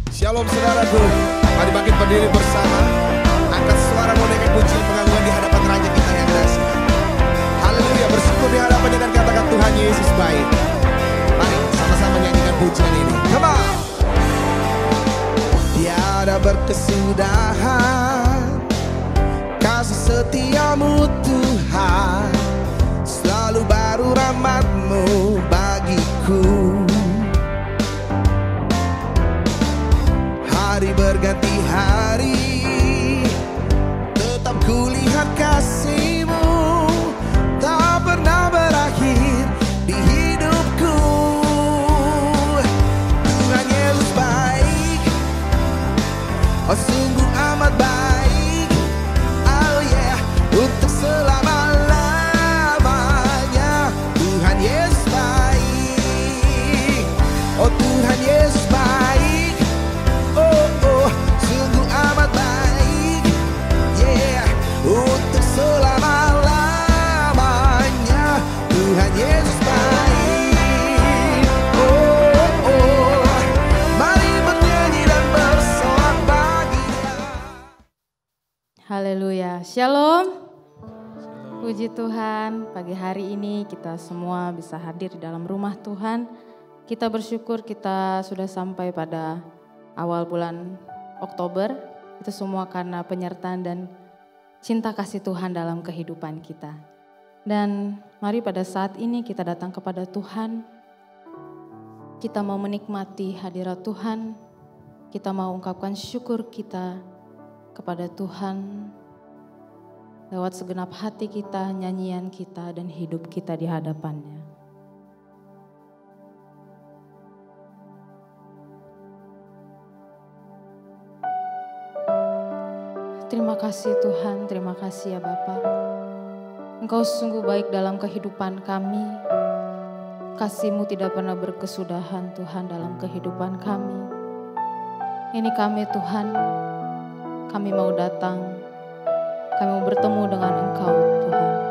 Shalom saudaraku, mari bangkit berdiri bersama. Angkat suara menaikkan pujian pengagungan di hadapan Raja kita yang dahsyat. Haleluya, bersyukur di hadapannya dan katakan Tuhan Yesus baik. Mari sama-sama nyanyikan pujian ini. Come on. Tiada berkesudahan kasih setiamu Tuhan, selalu baru rahmat-Mu bagiku. Hari berganti hari, tetap kulihat kasih-Mu tak pernah berakhir di hidupku. Tuhan Yesus baik, oh sungguh amat baik. Oh yeah, untuk selama-lamanya. Tuhan Yesus baik, oh Tuhan Yesus baik. Sungguh amat baik, yeah, untuk selama-lamanya. Tuhan Yesus baik. Mari bernyanyi dan bersorak baginya. Haleluya, shalom. Puji Tuhan, pagi hari ini kita semua bisa hadir di dalam rumah Tuhan. Kita bersyukur kita sudah sampai pada awal bulan Oktober, itu semua karena penyertaan dan cinta kasih Tuhan dalam kehidupan kita. Dan mari pada saat ini kita datang kepada Tuhan, kita mau menikmati hadirat Tuhan, kita mau ungkapkan syukur kita kepada Tuhan lewat segenap hati kita, nyanyian kita, dan hidup kita di hadapannya. Terima kasih Tuhan, terima kasih ya Bapa. Engkau sungguh baik dalam kehidupan kami. Kasih-Mu tidak pernah berkesudahan Tuhan dalam kehidupan kami. Ini kami Tuhan, kami mau datang, kami mau bertemu dengan Engkau Tuhan.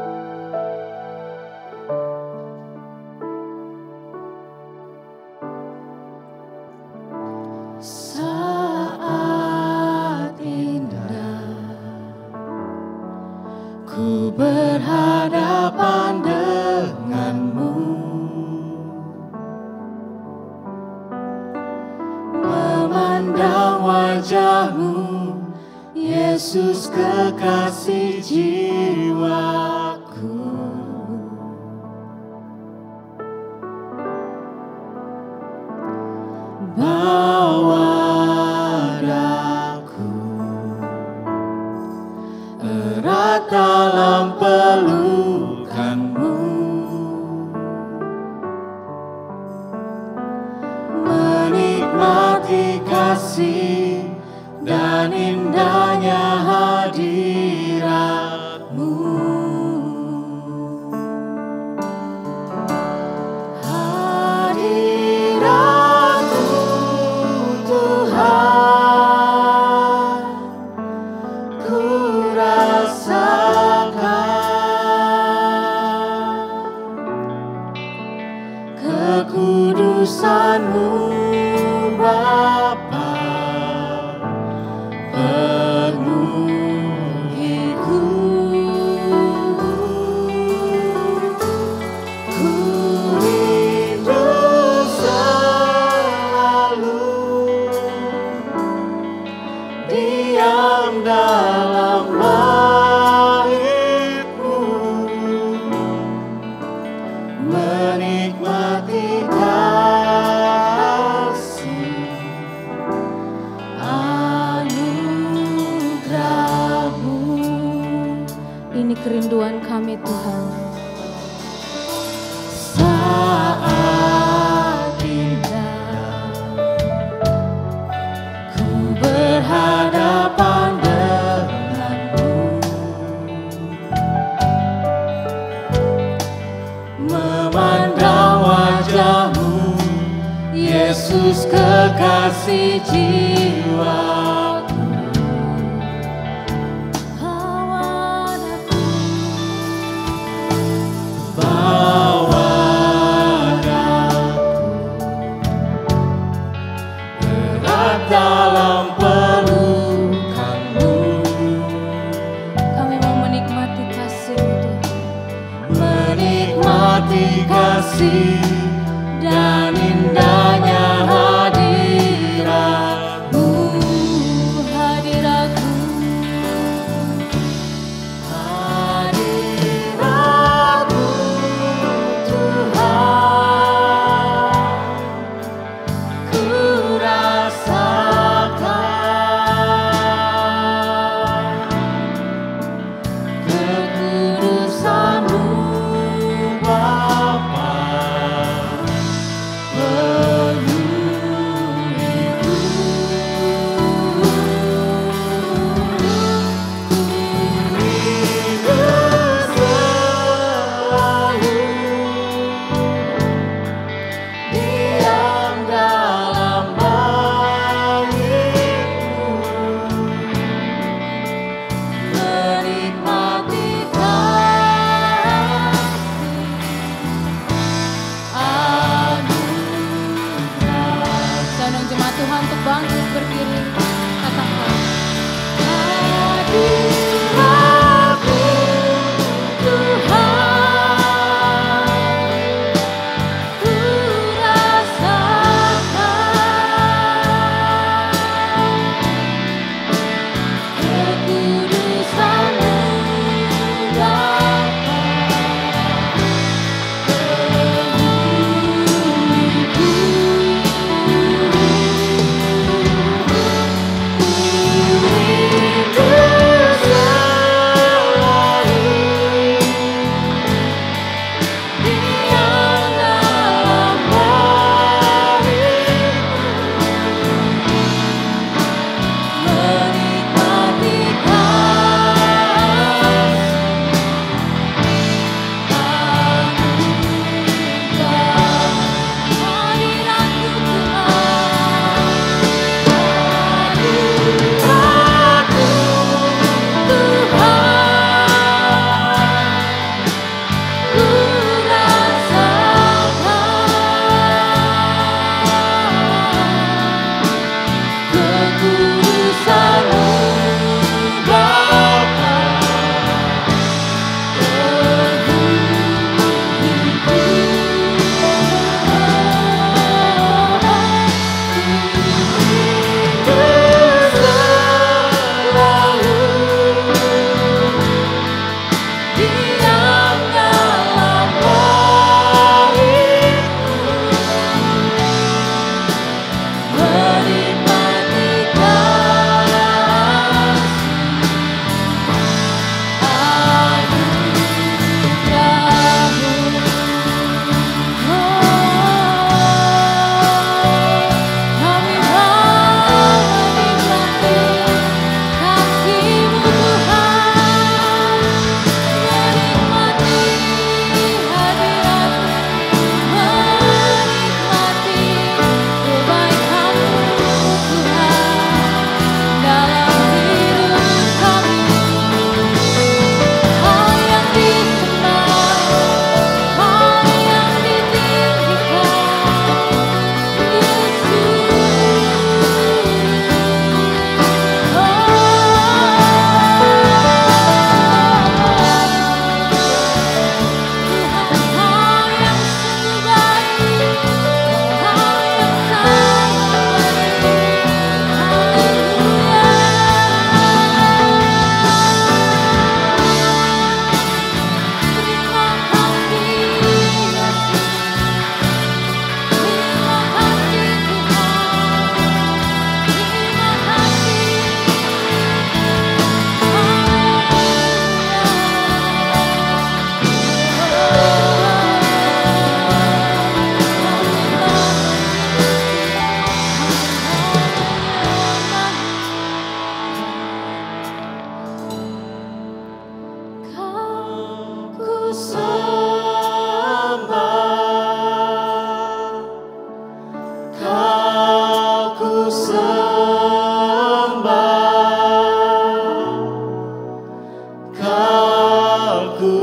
Ku berhadapan denganmu, memandang wajahmu, Yesus kekasih jiwaku. Bawa dalam pelukanmu, menikmati kasih dan indahnya hadirat-Mu. Hadirat-Mu Tuhan, ku kekudusan-Mu Bapa, penuhiku. Ku rindu selalu diam dalam bait-Mu, menikmati kasih anugerah-Mu. Ini kerinduan kami Tuhan. Saat indah ku berhadapan denganmu, memandang wajah-Mu, Yesus kekasih jiwaku. Bawa daku dalam pelukanmu. Kami mau menikmati kasih-Mu Tuhan. Menikmati kasih dan indahnya hadirat-Mu. Hadirat-Mu, Hadirat-Mu Tuhan, ku rasakan kekudusan-Mu Bapa, penuhiku. Rindu selalu diam dalam bait-Mu, menikmati kasih anugerah. saya undang jemaat Tuhan untuk bangkit berdiri. Katakan, Hadirat-Mu Tuhan, ku rasakan kekudusan-Mu Bapa, penuhiku. Rindu selalu diam dalam bait-Mu, menikmati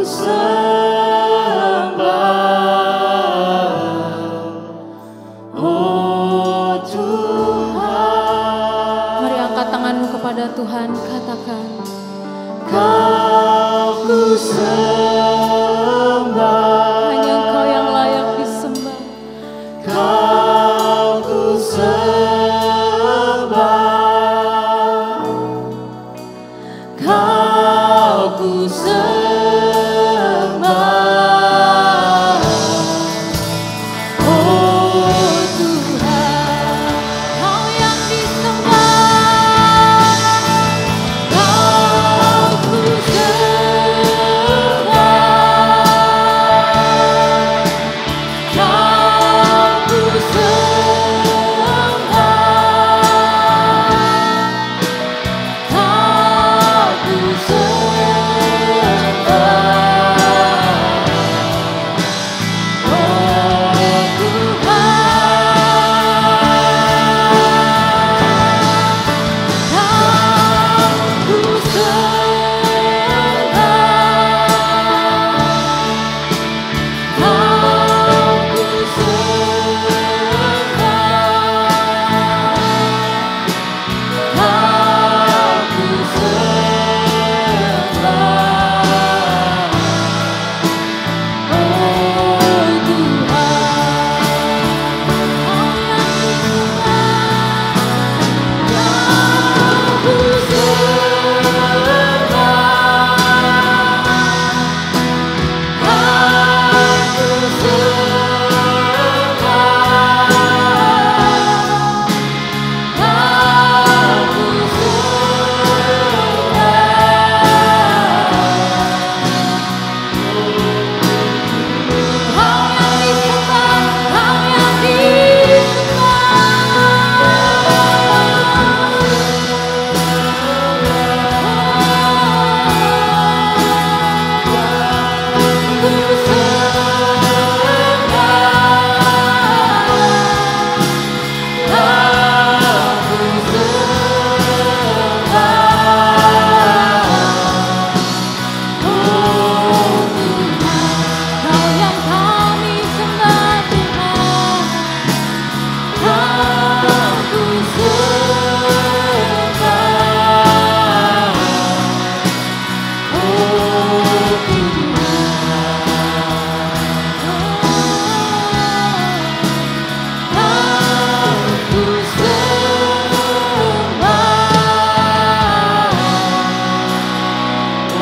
sembah, oh Tuhan. kepada Tuhan, katakan, Kau ku sembah, hanya Engkau yang layak disembah. Kau ku sembah, Kau ku sembah. Oh Tuhan, Kau yang disembah, Kau ku sembah, Kau ku sembah, Kau ku sembah.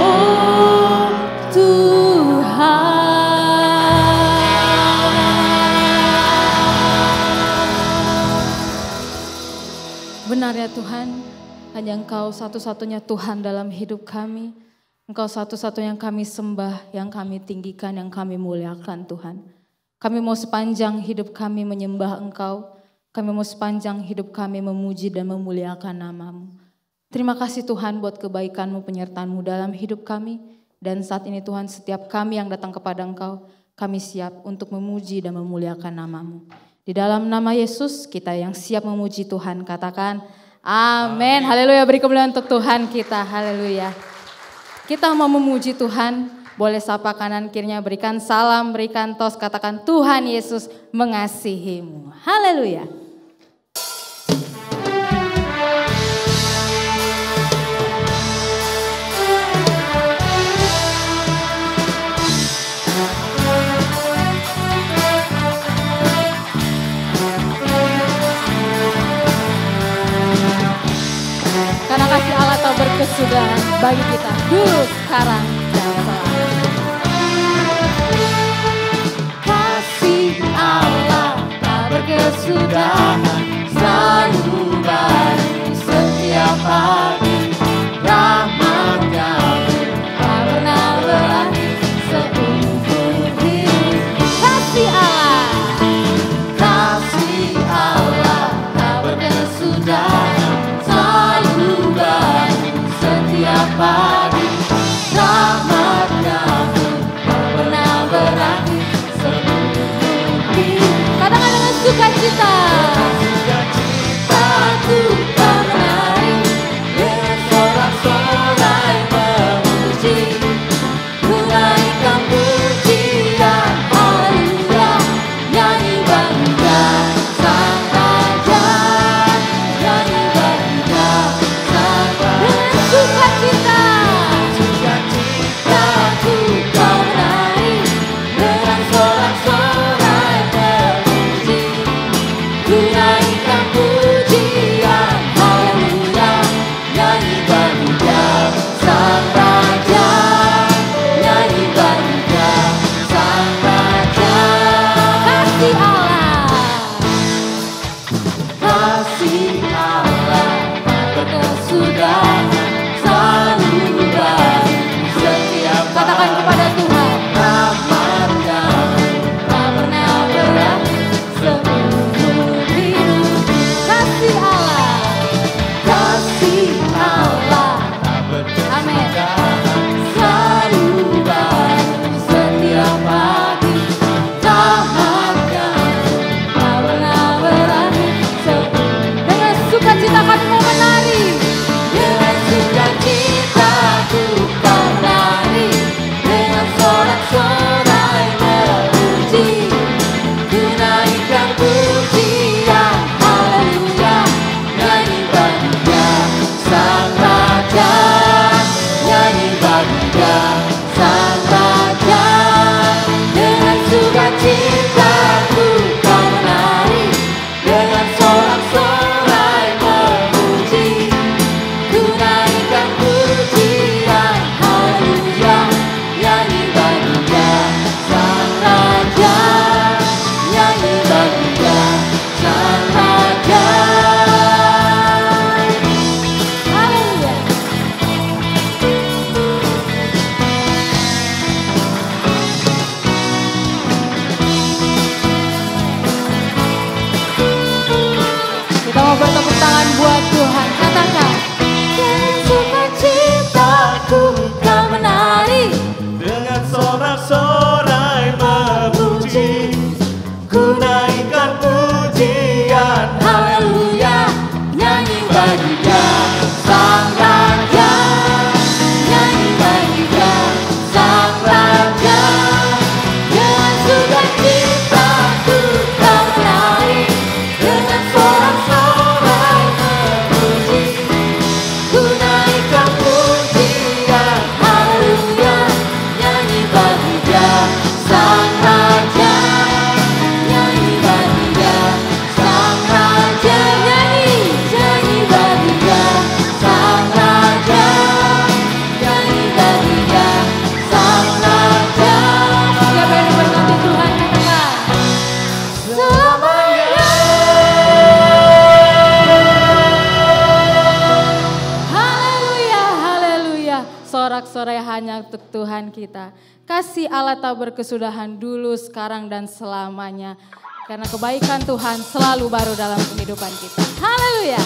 Oh Benar ya Tuhan, hanya Engkau satu-satunya Tuhan dalam hidup kami. Engkau satu-satunya yang kami sembah, yang kami tinggikan, yang kami muliakan Tuhan. Kami mau sepanjang hidup kami menyembah Engkau. Kami mau sepanjang hidup kami memuji dan memuliakan nama-Mu. Terima kasih Tuhan buat kebaikan-Mu, penyertaan-Mu dalam hidup kami. Dan saat ini Tuhan, setiap kami yang datang kepada Engkau, kami siap untuk memuji dan memuliakan nama-Mu. Di dalam nama Yesus, kita yang siap memuji Tuhan, katakan amin. Haleluya, beri kemuliaan untuk Tuhan kita, haleluya. Kita mau memuji Tuhan, boleh sapa kanan kirinya, berikan salam, berikan tos, katakan Tuhan Yesus mengasihimu. Haleluya. Karena kasih Allah tak berkesudahan bagi kita dulu, sekarang, dan selalu. Kasih Allah tak berkesudahan, selalu baru setiap pagi. Rahmat-Nya tak pernah berakhir seumur hidup. Kasih Allah tak berkesudahan, selalu baru setiap pagi. Rahmat-Nya tak pernah berakhir seumur hidup. Katakan dengan sukacita. sukacita kami mau menari. Dengan sukacitaku kau menari, dengan sorak-sorai memuji. Ku naikkan pujian, haleluya, nyanyi bagi Dia Sang Raja, nyanyi bagi Dia Sang Raja. Dengan sukacitaku kau menari, dengan sorak-sorai memuji. Ku naikkan pujian, haleluya, nyanyi bagi Dia Sang Raja, nyanyi bagi Dia Sang Raja. Haleluya. Kita mau bertepuk tangan buat Tuhan. Katakan, dengan sukacitaku kau menari, Dengan sorak-sorai memuji, ku naikkan pujian, haleluya, nyanyi bagi Dia Sang Raja, nyanyi bagi Dia Sang Raja. Dengan sukacitaku kau menari, dengan sorak-sorai memuji. Ku naikkan pujian, haleluya, nyanyi bagi Dia Sang Raja, nyanyi bagi Dia Sang Raja. Nyanyi bagi Dia Sang Raja, nyanyi bagi Dia Sang Raja. siapa yang diberkati Tuhan katakan. Selamanya. Haleluya, haleluya. Sorak-sorai hanya untuk Tuhan kita. Kasih Allah tak berkesudahan dulu, sekarang dan selamanya. Karena kebaikan Tuhan selalu baru dalam kehidupan kita. Haleluya.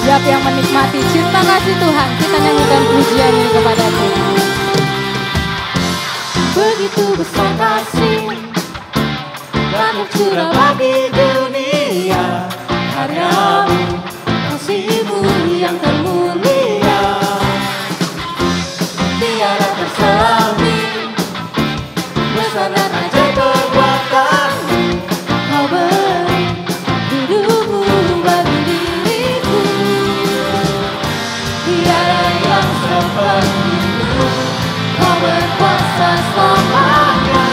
Siapa yang menikmati cinta kasih Tuhan, kita nyanyikan pujian ini kepada Tuhan. Begitu besar kasih Tuhan curah bagi dunia, karyamu, kasih-Mu yang termulia, tiada terselami, besar dan ajaib perbuatan-Mu. Kau beri hidupmu bagi diriku, tiada yang seperti-Mu. Kau berkuasa selamanya,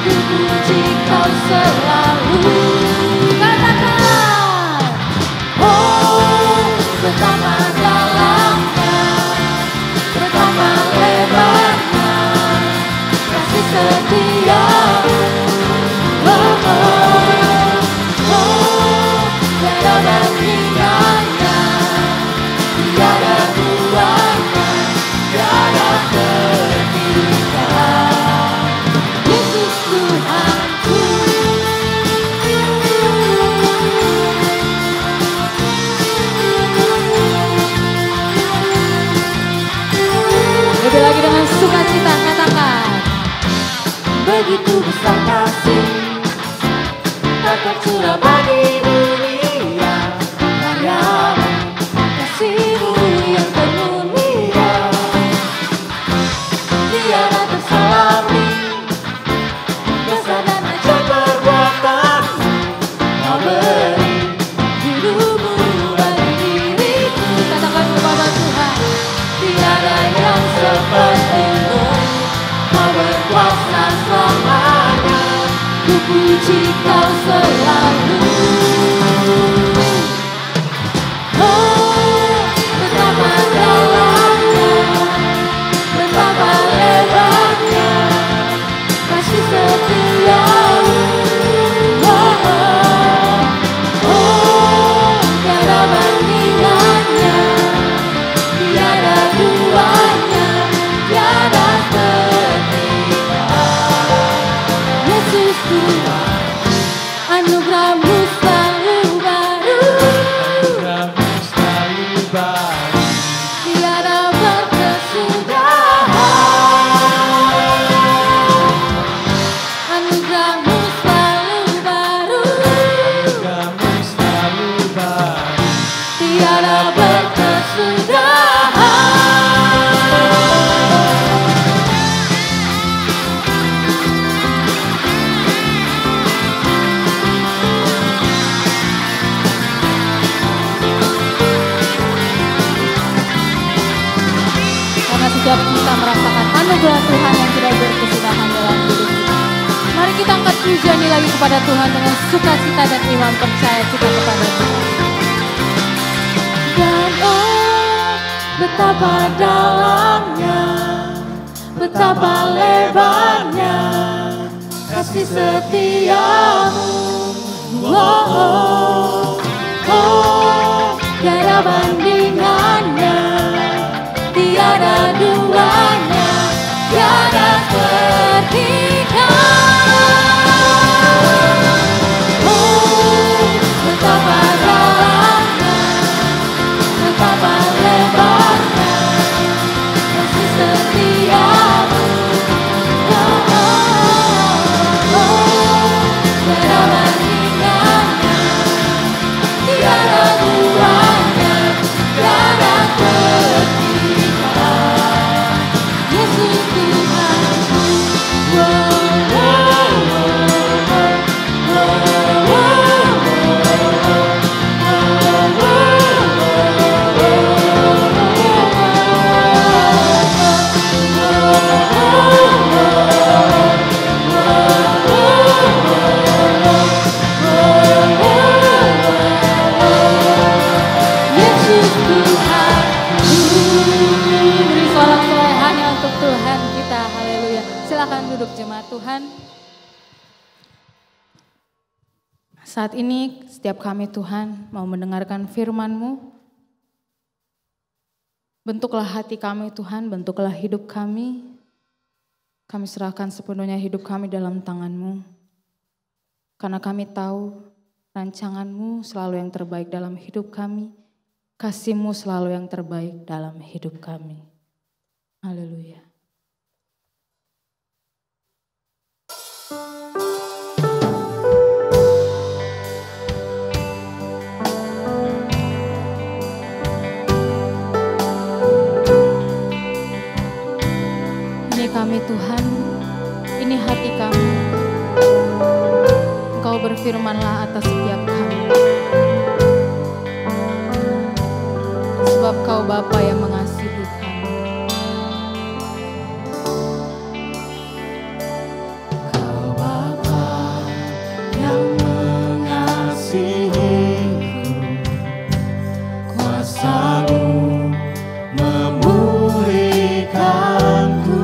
ku puji Kau selalu. Katakan, Oh, betapa dalamnya, betapa lebarnya kasih setia-Mu. Oh, oh, oh, tiada bandingannya, tiada duanya, tiada tertira. Yesus Tuhanku. lebih lagi dengan sukacita katakan. Begitu besar kasih tak tercurah bagi dunia, karyamu, kasih-Mu yang termulia, tiada terselami, besar dan ajaib perbuatan-Mu. Kau beri hidupmu bagi diriku, Katakan kepada Tuhan, tiada yang seperti-Mu. Kau berkuasa selamanya, ku puji Kau selalu. Oh, betapa dalamnya, betapa lebarnya kasih setia-Mu. Oh, oh, oh, tiada bandingannya, tiada duanya, tiada tertira. anugerah Tuhan yang tidak berkesudahan dalam hidup kita. Mari kita angkat pujian ini lagi kepada Tuhan dengan sukacita dan iman percaya kita kepada Tuhan. Dan oh, betapa dalamnya, betapa lebarnya kasih setiamu. Oh, oh, oh, tiada bandingannya, tiada duanya, tiada terhingga. Oh, betapa dalamnya, betapa lebarnya kasih setiamu. Oh, oh, oh, tiada bandingannya, tiada duanya, tiada terhingga. Yesus Tuhanku. Oh, oh, oh, oh, Yesus Tuhanku. Beri sorak-sorai hanya untuk Tuhan kita. Haleluya. Silakan duduk jemaat Tuhan. Saat ini setiap kami Tuhan mau mendengarkan firman-Mu. Bentuklah hati kami Tuhan, bentuklah hidup kami. Kami serahkan sepenuhnya hidup kami dalam tangan-Mu. Karena kami tahu rancangan-Mu selalu yang terbaik dalam hidup kami. Kasih-Mu selalu yang terbaik dalam hidup kami. Haleluya. Ini kami Tuhan, ini hati kami. Engkau berfirmanlah atas setiap kami. Sebab Kau Bapa yang mengasihi kami. Kau Bapa yang mengasihiku, kuasa-Mu memulihkanku,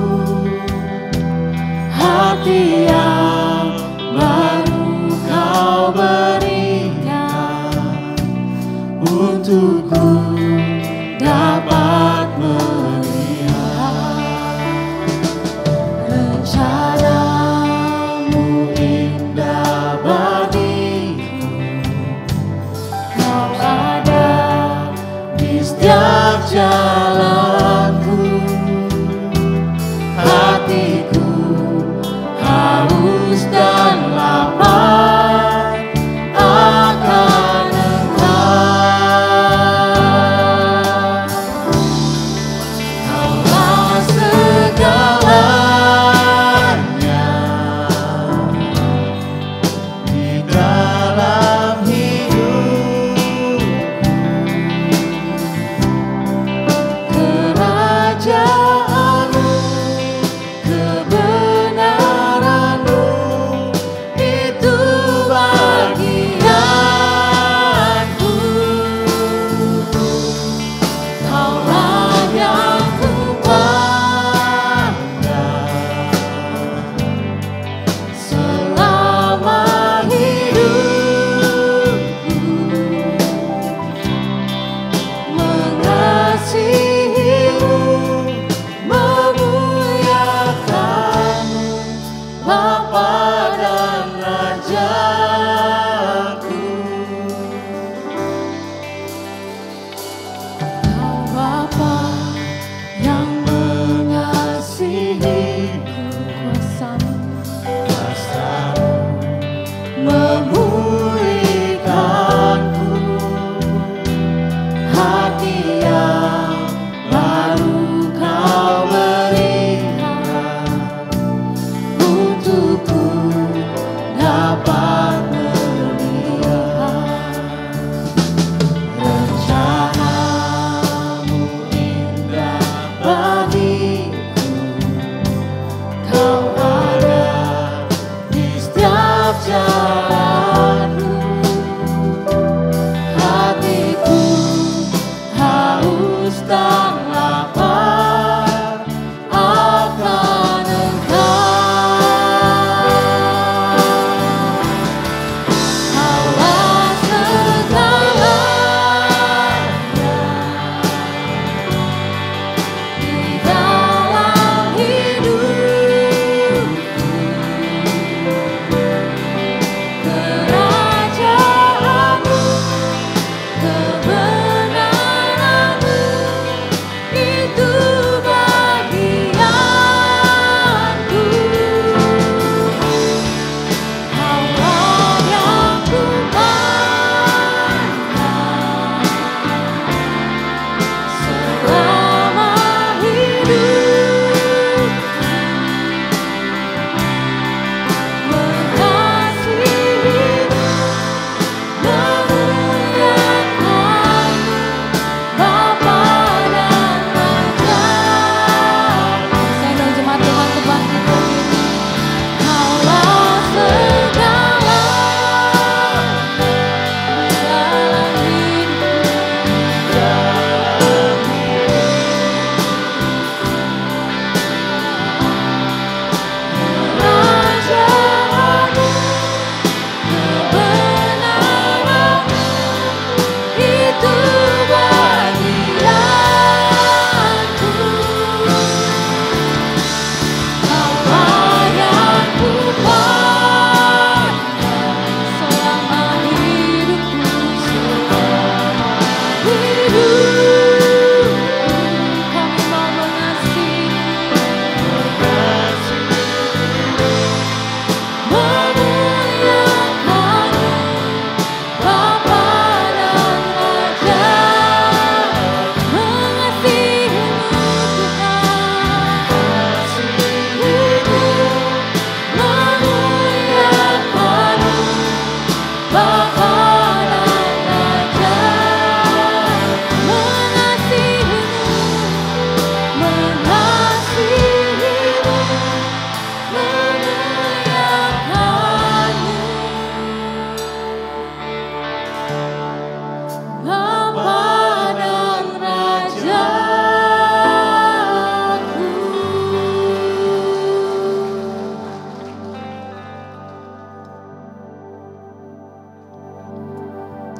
hati yang baru Kau berikan untukku dapat melihat rencana-Mu indah bagiku. Kau ada di setiap jalanku, hatiku haus dan lapar akan Kaulah segalanya di dalam hidupku.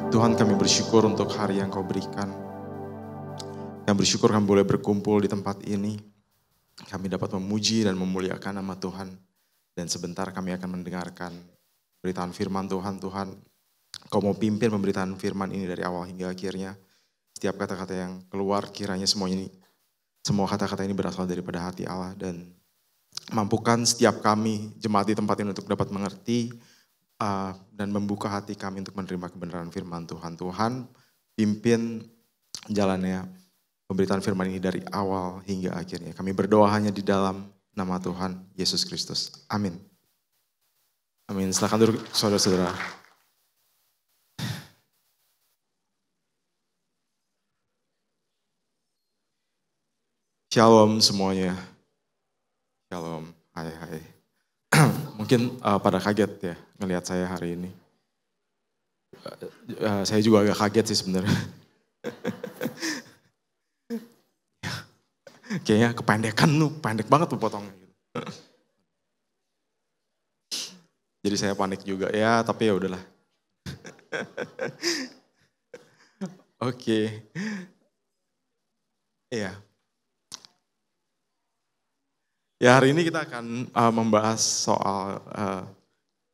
Tuhan, kami bersyukur untuk hari yang Kau berikan. Kami bersyukur kami boleh berkumpul di tempat ini. Kami dapat memuji dan memuliakan nama Tuhan. Dan sebentar kami akan mendengarkan beritaan firman Tuhan. Tuhan, Kau mau pimpin pemberitaan firman ini dari awal hingga akhirnya. Setiap kata-kata yang keluar kiranya semua kata-kata ini berasal daripada hati Allah. Dan mampukan setiap kami jemaat di tempat ini untuk dapat mengerti dan membuka hati kami untuk menerima kebenaran firman Tuhan. Tuhan, pimpin jalannya pemberitaan firman ini dari awal hingga akhirnya. Kami berdoa hanya di dalam nama Tuhan Yesus Kristus. Amin. Amin. Silakan duduk saudara-saudara. Shalom semuanya. Shalom. Hai. Mungkin pada kaget ya ngelihat saya hari ini. Saya juga agak kaget sih sebenarnya. Kayaknya kependekan tuh, pendek banget tuh potongnya. Jadi saya panik juga ya, tapi ya udahlah. Oke. Iya. Ya hari ini kita akan membahas soal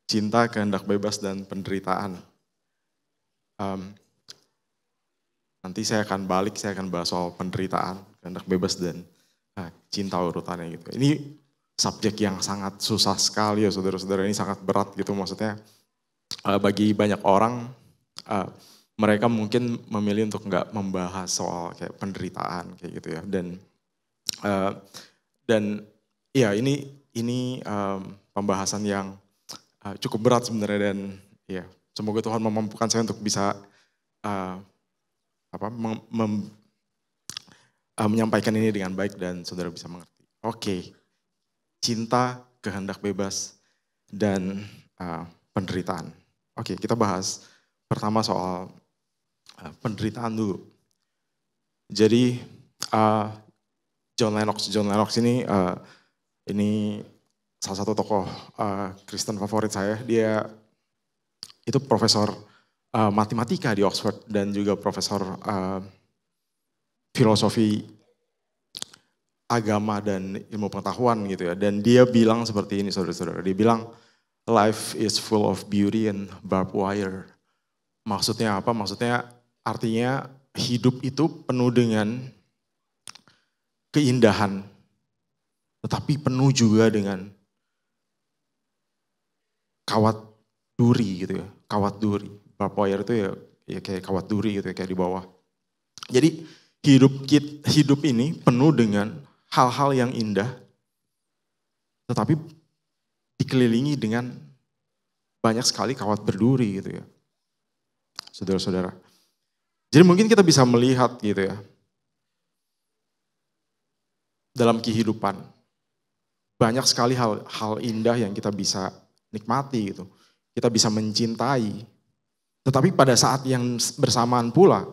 cinta, kehendak bebas, dan penderitaan. Nanti saya akan bahas soal penderitaan, kehendak bebas, dan cinta urutannya gitu. Ini subjek yang sangat susah sekali ya saudara-saudara, ini sangat berat gitu maksudnya. Bagi banyak orang, mereka mungkin memilih untuk nggak membahas soal kayak penderitaan kayak gitu ya. Dan ya ini pembahasan yang cukup berat sebenarnya, dan ya semoga Tuhan memampukan saya untuk bisa menyampaikan ini dengan baik dan saudara bisa mengerti. Oke, cinta, kehendak bebas, dan penderitaan. Oke, kita bahas pertama soal penderitaan dulu. Jadi John Lennox ini salah satu tokoh Kristen favorit saya. Dia itu profesor matematika di Oxford dan juga profesor filosofi agama dan ilmu pengetahuan gitu ya. Dan dia bilang seperti ini saudara-saudara. Dia bilang life is full of beauty and barbed wire. Maksudnya apa? Maksudnya artinya hidup itu penuh dengan keindahan, tetapi penuh juga dengan kawat duri gitu ya. Kawat duri. Barbed wire itu ya kayak kawat duri gitu ya, kayak di bawah. Jadi hidup ini penuh dengan hal-hal yang indah, tetapi dikelilingi dengan banyak sekali kawat berduri gitu ya. Saudara-saudara. Jadi mungkin kita bisa melihat gitu ya. Dalam kehidupan banyak sekali hal indah yang kita bisa nikmati gitu. Kita bisa mencintai. Tetapi pada saat yang bersamaan pula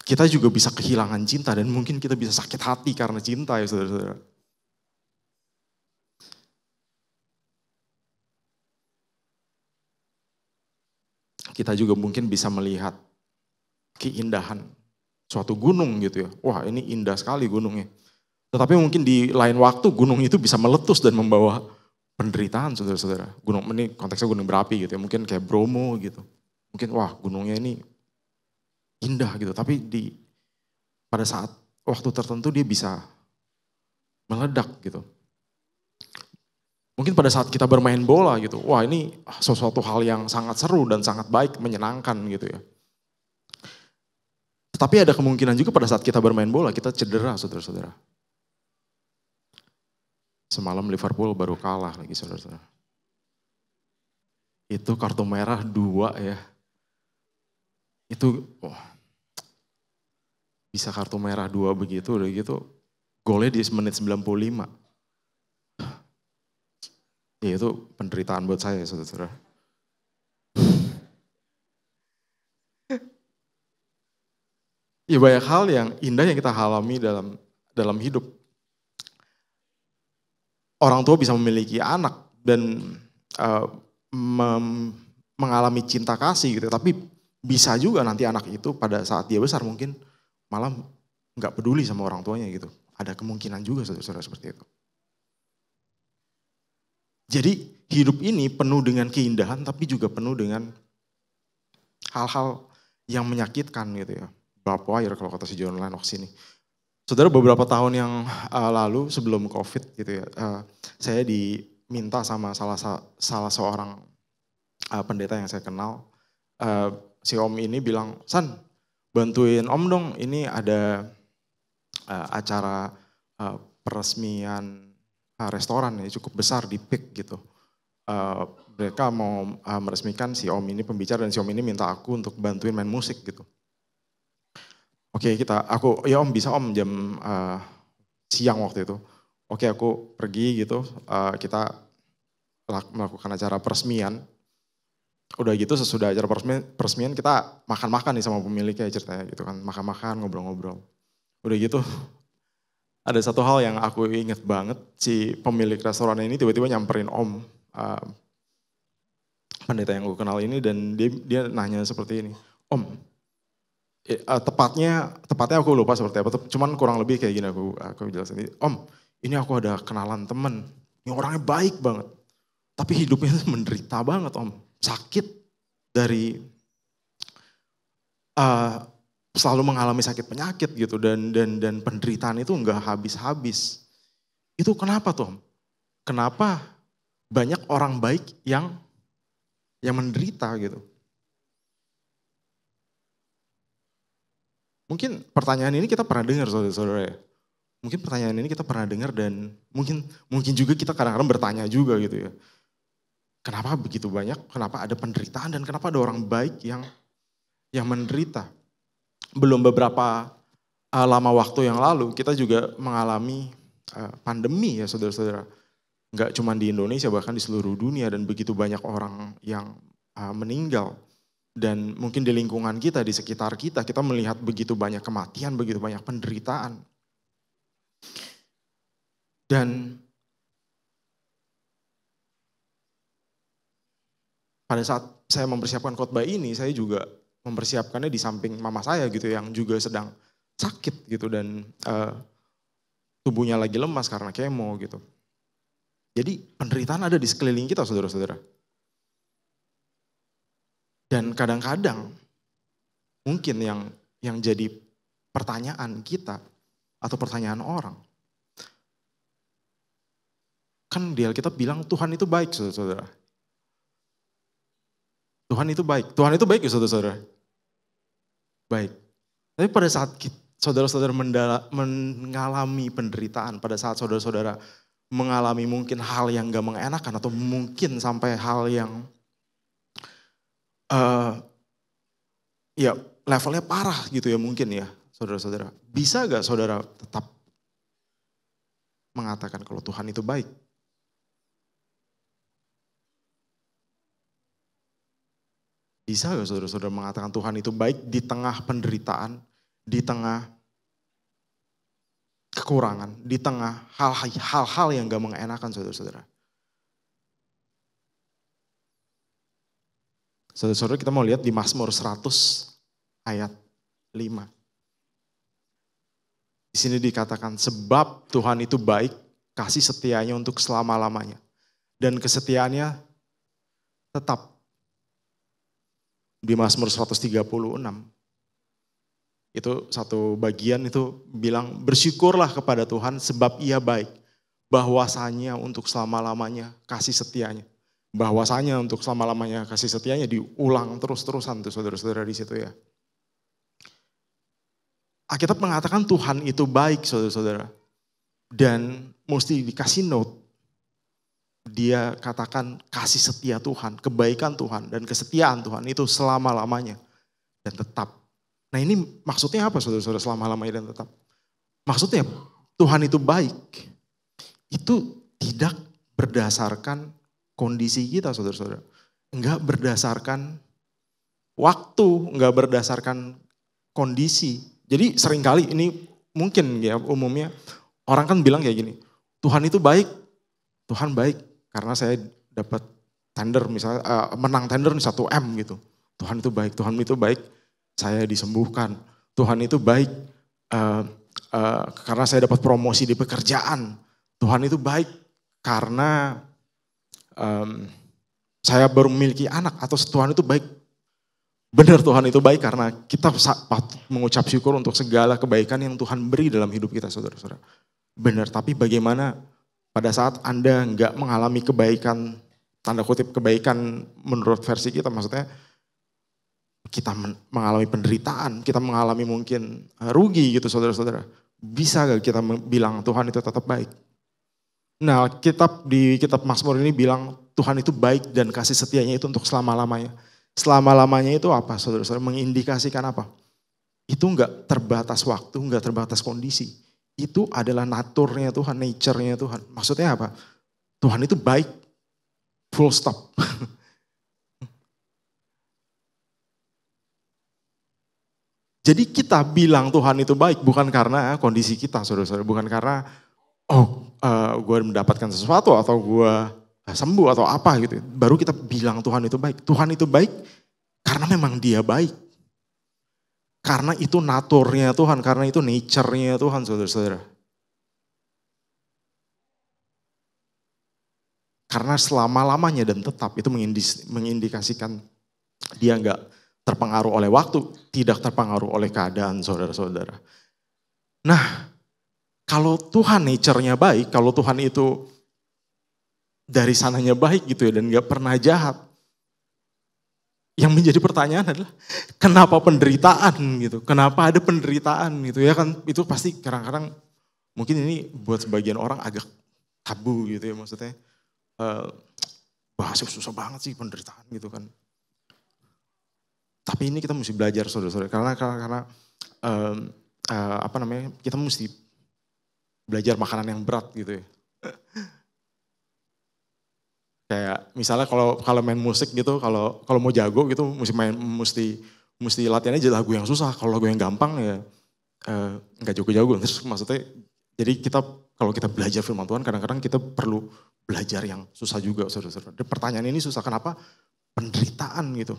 kita juga bisa kehilangan cinta dan mungkin kita bisa sakit hati karena cinta ya saudara-saudara. Kita juga mungkin bisa melihat keindahan suatu gunung gitu ya. Wah, ini indah sekali gunungnya. Tetapi mungkin di lain waktu gunung itu bisa meletus dan membawa penderitaan saudara-saudara. Gunung ini konteksnya gunung berapi gitu ya. Mungkin kayak Bromo gitu. Mungkin wah gunungnya ini indah gitu. Tapi pada saat waktu tertentu dia bisa meledak gitu. Mungkin pada saat kita bermain bola gitu. Wah ini sesuatu hal yang sangat seru dan sangat baik, menyenangkan gitu ya. Tetapi ada kemungkinan juga pada saat kita bermain bola kita cedera saudara-saudara. Semalam Liverpool baru kalah lagi saudara-saudara. Itu kartu merah 2 ya. Itu bisa kartu merah 2 begitu, udah gitu golnya di menit 95. Ya itu penderitaan buat saya saudara-saudara. Ya banyak hal yang indah yang kita alami dalam hidup. Orang tua bisa memiliki anak dan mengalami cinta kasih gitu. Tapi bisa juga nanti anak itu pada saat dia besar mungkin malah nggak peduli sama orang tuanya gitu. Ada kemungkinan juga saudara-saudara seperti itu. Jadi hidup ini penuh dengan keindahan tapi juga penuh dengan hal-hal yang menyakitkan gitu ya. Bapwire kalau kata si John Lennox ini. Saudara, beberapa tahun yang lalu sebelum COVID gitu ya, saya diminta sama salah seorang pendeta yang saya kenal. Si om ini bilang, "San, bantuin om dong, ini ada acara peresmian restoran ya cukup besar di PIK gitu. Mereka mau meresmikan si om ini pembicara dan si om ini minta aku untuk bantuin main musik gitu. Oke, ya om bisa om jam siang waktu itu. Oke, aku pergi gitu, kita melakukan acara peresmian. Udah gitu sesudah acara peresmian kita makan-makan nih sama pemiliknya ceritanya gitu kan. Makan-makan, ngobrol-ngobrol. Udah gitu ada satu hal yang aku inget banget. Si pemilik restoran ini tiba-tiba nyamperin om pendeta yang aku kenal ini dan dia nanya seperti ini. Om, tepatnya aku lupa seperti apa. Cuman kurang lebih kayak gini aku jelasin. Om, ini aku ada kenalan temen. Ini orangnya baik banget. Tapi hidupnya menderita banget om. Sakit dari selalu mengalami sakit penyakit gitu dan penderitaan itu enggak habis-habis. Itu kenapa tuh? Kenapa banyak orang baik yang menderita gitu? Mungkin pertanyaan ini kita pernah dengar saudara-saudara ya. Mungkin pertanyaan ini kita pernah dengar dan mungkin juga kita kadang-kadang bertanya juga gitu ya. Kenapa begitu banyak, kenapa ada penderitaan dan kenapa ada orang baik yang menderita. Belum beberapa lama waktu yang lalu kita juga mengalami pandemi ya saudara-saudara. Enggak cuma di Indonesia bahkan di seluruh dunia dan begitu banyak orang yang meninggal. Dan mungkin di lingkungan kita, di sekitar kita melihat begitu banyak kematian, begitu banyak penderitaan. Dan pada saat saya mempersiapkan khotbah ini, saya juga mempersiapkannya di samping mama saya gitu yang juga sedang sakit gitu dan tubuhnya lagi lemas karena kemo gitu. Jadi penderitaan ada di sekeliling kita saudara-saudara. Dan kadang-kadang mungkin yang jadi pertanyaan kita atau pertanyaan orang. Kan di Alkitab bilang Tuhan itu baik saudara-saudara. Tuhan itu baik. Tuhan itu baik ya saudara-saudara? Baik. Tapi pada saat saudara-saudara mengalami penderitaan, pada saat saudara-saudara mengalami mungkin hal yang gak mengenakan atau mungkin sampai hal yang ya levelnya parah gitu ya mungkin ya saudara-saudara. Bisa gak saudara tetap mengatakan kalau Tuhan itu baik? Bisa gak saudara-saudara mengatakan Tuhan itu baik di tengah penderitaan, di tengah kekurangan, di tengah hal-hal yang gak mengenakan saudara-saudara? Saudara-saudara kita mau lihat di Mazmur 100 ayat 5. Di sini dikatakan sebab Tuhan itu baik, kasih setianya untuk selama-lamanya. Dan kesetiaannya tetap. Di Mazmur 136. Itu satu bagian itu bilang bersyukurlah kepada Tuhan sebab ia baik. Bahwasanya untuk selama-lamanya kasih setianya. Bahwasanya untuk selama-lamanya kasih setianya diulang terus-terusan tuh saudara-saudara di situ ya. Alkitab mengatakan Tuhan itu baik saudara-saudara. Dan mesti dikasih note. Dia katakan kasih setia Tuhan, kebaikan Tuhan dan kesetiaan Tuhan itu selama-lamanya dan tetap. Nah ini maksudnya apa saudara-saudara selama-lamanya dan tetap? Maksudnya Tuhan itu baik. Itu tidak berdasarkan kondisi kita saudara-saudara. Enggak berdasarkan waktu, enggak berdasarkan kondisi. Jadi seringkali ini mungkin ya umumnya orang kan bilang kayak gini, Tuhan itu baik, Tuhan baik karena saya dapat tender misalnya menang tender nih 1M gitu. Tuhan itu baik, Tuhan itu baik, saya disembuhkan. Tuhan itu baik karena saya dapat promosi di pekerjaan. Tuhan itu baik karena saya baru memiliki anak. Atau Tuhan itu baik, benar Tuhan itu baik karena kita patut mengucap syukur untuk segala kebaikan yang Tuhan beri dalam hidup kita, saudara-saudara. Benar, tapi bagaimana pada saat Anda nggak mengalami kebaikan, tanda kutip kebaikan menurut versi kita, maksudnya kita mengalami penderitaan, kita mengalami mungkin rugi gitu saudara-saudara. Bisa gak kita bilang Tuhan itu tetap baik? Nah, di kitab Mazmur ini bilang Tuhan itu baik dan kasih setianya itu untuk selama-lamanya. Selama-lamanya itu apa saudara-saudara? Mengindikasikan apa? Itu enggak terbatas waktu, enggak terbatas kondisi. Itu adalah naturnya Tuhan, nature-nya Tuhan. Maksudnya apa? Tuhan itu baik, full stop. Jadi kita bilang Tuhan itu baik bukan karena kondisi kita, saudara-saudara. Bukan karena, gue mendapatkan sesuatu atau gue sembuh atau apa gitu. Baru kita bilang Tuhan itu baik. Tuhan itu baik karena memang dia baik. Karena itu naturnya Tuhan, karena itu nature-nya Tuhan, saudara-saudara. Karena selama-lamanya dan tetap itu mengindikasikan dia enggak terpengaruh oleh waktu, tidak terpengaruh oleh keadaan, saudara-saudara. Nah, kalau Tuhan nature-nya baik, kalau Tuhan itu dari sananya baik gitu ya dan gak pernah jahat. Yang menjadi pertanyaan adalah kenapa penderitaan gitu, kenapa ada penderitaan gitu ya kan, itu pasti kadang-kadang mungkin ini buat sebagian orang agak tabu gitu ya maksudnya. Bahasnya susah banget sih penderitaan gitu kan. Tapi ini kita mesti belajar saudara-saudara karena kita mesti belajar makanan yang berat gitu ya. Kayak misalnya kalau main musik gitu, kalau mau jago gitu mesti latihannya aja lagu yang susah. Kalau lagu yang gampang ya nggak jago-jago. Terus maksudnya jadi kalau kita belajar firman Tuhan kadang-kadang kita perlu belajar yang susah juga saudara-saudara. Pertanyaan ini susah kenapa? Penderitaan gitu.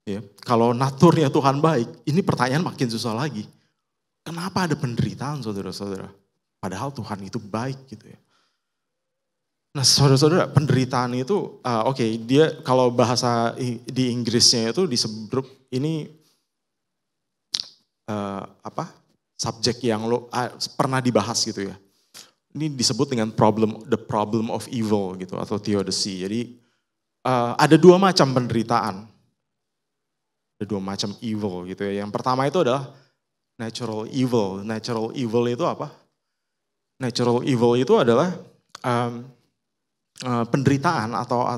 Ya, kalau naturnya Tuhan baik, ini pertanyaan makin susah lagi. Kenapa ada penderitaan saudara-saudara? Padahal Tuhan itu baik gitu ya. Nah saudara-saudara penderitaan itu, dia kalau bahasa di Inggrisnya itu disebut ini subjek yang pernah dibahas gitu ya. Ini disebut dengan the problem of evil gitu atau theodicy. Jadi ada dua macam penderitaan. Ada dua macam evil gitu ya. Yang pertama itu adalah natural evil. Natural evil itu apa? Natural evil itu adalah penderitaan atau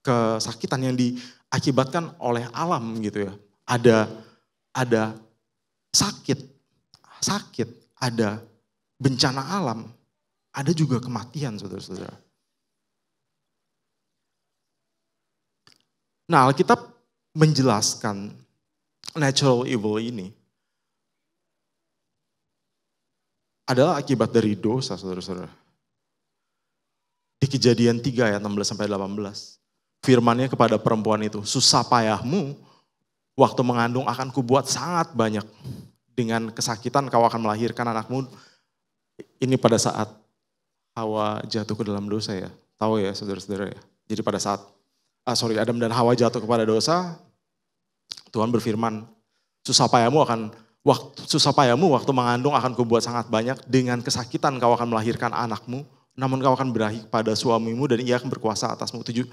kesakitan yang diakibatkan oleh alam gitu ya. Ada sakit, ada bencana alam, ada juga kematian saudara-saudara. Nah, Alkitab menjelaskan natural evil ini adalah akibat dari dosa, saudara-saudara. Di Kejadian 3 ayat 16-18, firman-Nya kepada perempuan itu, susah payahmu waktu mengandung akan kubuat sangat banyak. Dengan kesakitan kau akan melahirkan anakmu. Ini pada saat Hawa jatuh ke dalam dosa ya. Tahu ya saudara-saudara ya. Jadi pada saat Adam dan Hawa jatuh kepada dosa, Tuhan berfirman, susah payamu waktu mengandung akan kubuat sangat banyak, dengan kesakitan kau akan melahirkan anakmu, namun kau akan berakhir pada suamimu dan ia akan berkuasa atasmu. 17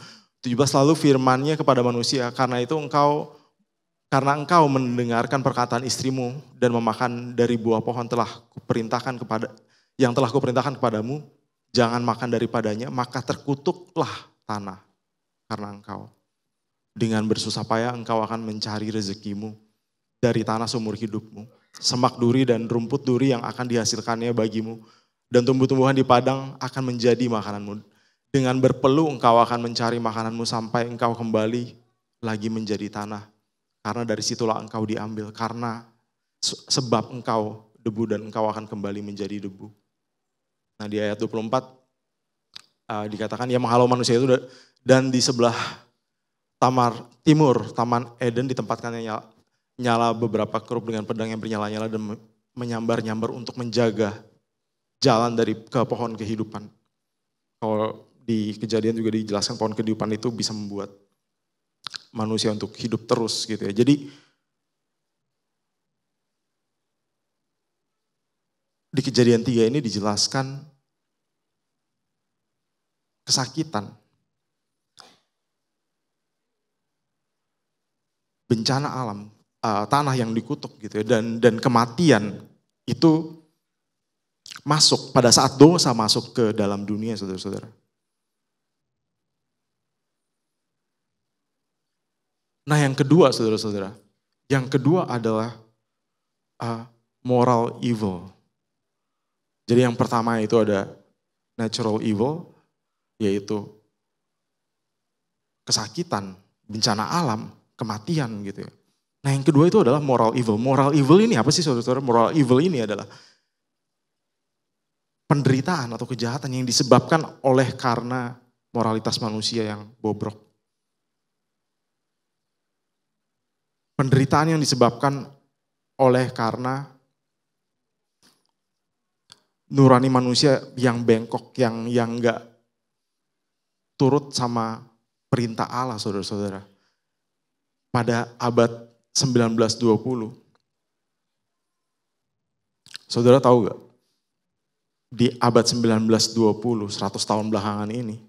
lalu firman-Nya kepada manusia, karena engkau mendengarkan perkataan istrimu dan memakan dari buah pohon yang telah kuperintahkan kepadamu, jangan makan daripadanya, maka terkutuklah tanah. Karena engkau dengan bersusah payah engkau akan mencari rezekimu dari tanah seumur hidupmu. Semak duri dan rumput duri yang akan dihasilkannya bagimu. Dan tumbuh-tumbuhan di padang akan menjadi makananmu. Dengan berpeluh engkau akan mencari makananmu sampai engkau kembali lagi menjadi tanah. Karena dari situlah engkau diambil. Karena sebab engkau debu dan engkau akan kembali menjadi debu. Nah di ayat 24 dikatakan ia menghalau manusia itu dan di sebelah timur Taman Eden ditempatkannya nyala beberapa kerup dengan pedang yang bernyala-nyala dan menyambar-nyambar untuk menjaga jalan ke pohon kehidupan. Kalau di Kejadian juga dijelaskan pohon kehidupan itu bisa membuat manusia untuk hidup terus gitu ya. Jadi di Kejadian 3 ini dijelaskan kesakitan, bencana alam, tanah yang dikutuk gitu ya, dan kematian itu masuk pada saat dosa masuk ke dalam dunia, saudara-saudara. Nah yang kedua, saudara-saudara, yang kedua adalah moral evil. Jadi yang pertama itu ada natural evil, yaitu kesakitan, bencana alam, kematian gitu ya. Nah yang kedua itu adalah moral evil. Moral evil ini apa sih saudara-saudara? Moral evil ini adalah penderitaan atau kejahatan yang disebabkan oleh karena moralitas manusia yang bobrok. Penderitaan yang disebabkan oleh karena nurani manusia yang bengkok, yang enggak turut sama perintah Allah, saudara-saudara. Pada abad 1920. Saudara tahu gak? Di abad 1920, 100 tahun belakangan ini,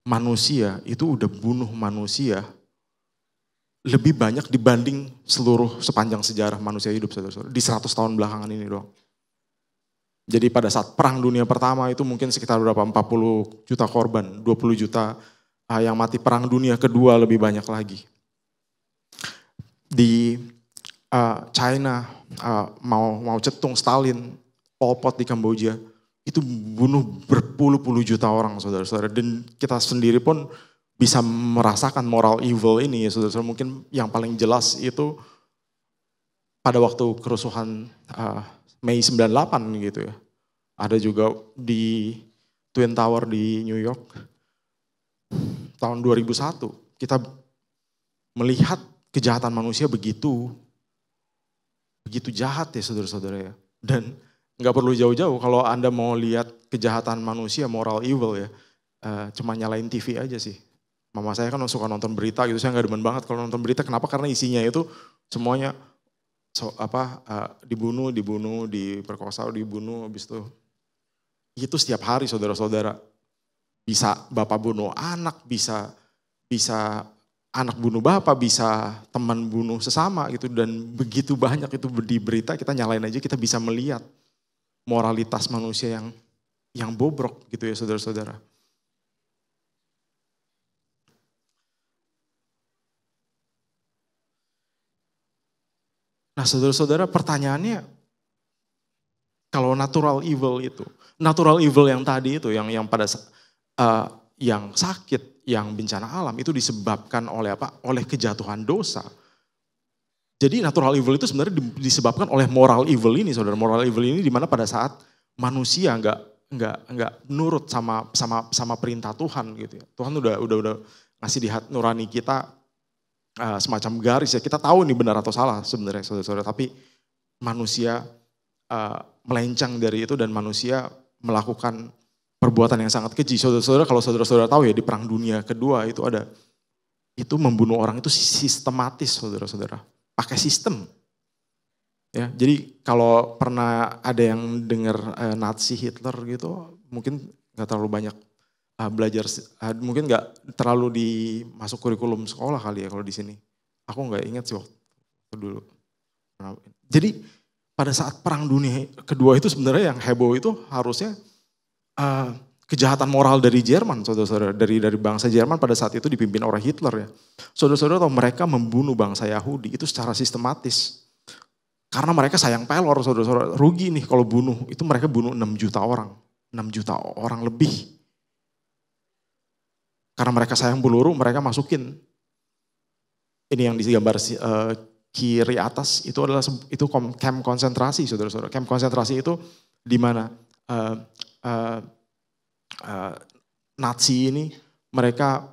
manusia itu udah bunuh manusia lebih banyak dibanding sepanjang sejarah manusia hidup, saudara-saudara. Di 100 tahun belakangan ini doang. Jadi pada saat perang dunia pertama itu mungkin sekitar berapa? 40 juta korban, 20 juta yang mati. Perang dunia kedua lebih banyak lagi. Di China, Mao Zedong, Stalin, Pol Pot di Kamboja, itu bunuh berpuluh-puluh juta orang, saudara-saudara. Dan kita sendiri pun bisa merasakan moral evil ini ya saudara-saudara. Mungkin yang paling jelas itu pada waktu kerusuhan Mei 98 gitu ya. Ada juga di Twin Tower di New York tahun 2001. Kita melihat kejahatan manusia begitu jahat ya saudara-saudara ya. Dan gak perlu jauh-jauh kalau Anda mau lihat kejahatan manusia, moral evil ya. Cuma nyalain TV aja sih. Mama saya kan suka nonton berita gitu, saya gak demen banget kalau nonton berita. Kenapa? Karena isinya itu semuanya dibunuh, diperkosa, dibunuh, habis itu setiap hari saudara-saudara. Bisa bapak bunuh anak, bisa anak bunuh bapak, bisa teman bunuh sesama gitu. Dan begitu banyak itu di berita, kita nyalain aja, kita bisa melihat moralitas manusia yang bobrok gitu ya saudara-saudara. Nah saudara-saudara, pertanyaannya, kalau natural evil yang tadi itu, yang pada yang sakit, yang bencana alam itu disebabkan oleh apa? Oleh kejatuhan dosa. Jadi natural evil itu sebenarnya disebabkan oleh moral evil ini, saudara. Moral evil ini dimana pada saat manusia nggak nurut sama perintah Tuhan gitu ya. Tuhan udah ngasih di hati nurani kita semacam garis ya, kita tahu ini benar atau salah sebenarnya saudara-saudara, tapi manusia melenceng dari itu dan manusia melakukan perbuatan yang sangat keji. Saudara-saudara, kalau saudara-saudara tahu ya di Perang Dunia Kedua itu membunuh orang itu sistematis saudara-saudara, pakai sistem. Ya, jadi kalau pernah ada yang dengar Nazi Hitler gitu, mungkin nggak terlalu banyak belajar, mungkin nggak terlalu masuk kurikulum sekolah kali ya kalau di sini. Aku nggak ingat sih waktu dulu. Jadi pada saat Perang Dunia Kedua itu sebenarnya yang heboh itu harusnya kejahatan moral dari Jerman, saudara-saudara, dari bangsa Jerman pada saat itu dipimpin oleh Hitler ya. Saudara-saudara tahu mereka membunuh bangsa Yahudi itu secara sistematis. Karena mereka sayang pelor, saudara-saudara. Rugi nih kalau bunuh, itu mereka bunuh 6 juta orang. 6 juta orang lebih. Karena mereka sayang peluru, mereka masukin. Ini yang digambar kiri atas itu adalah camp konsentrasi, saudara-saudara. Camp konsentrasi itu di mana Nazi ini mereka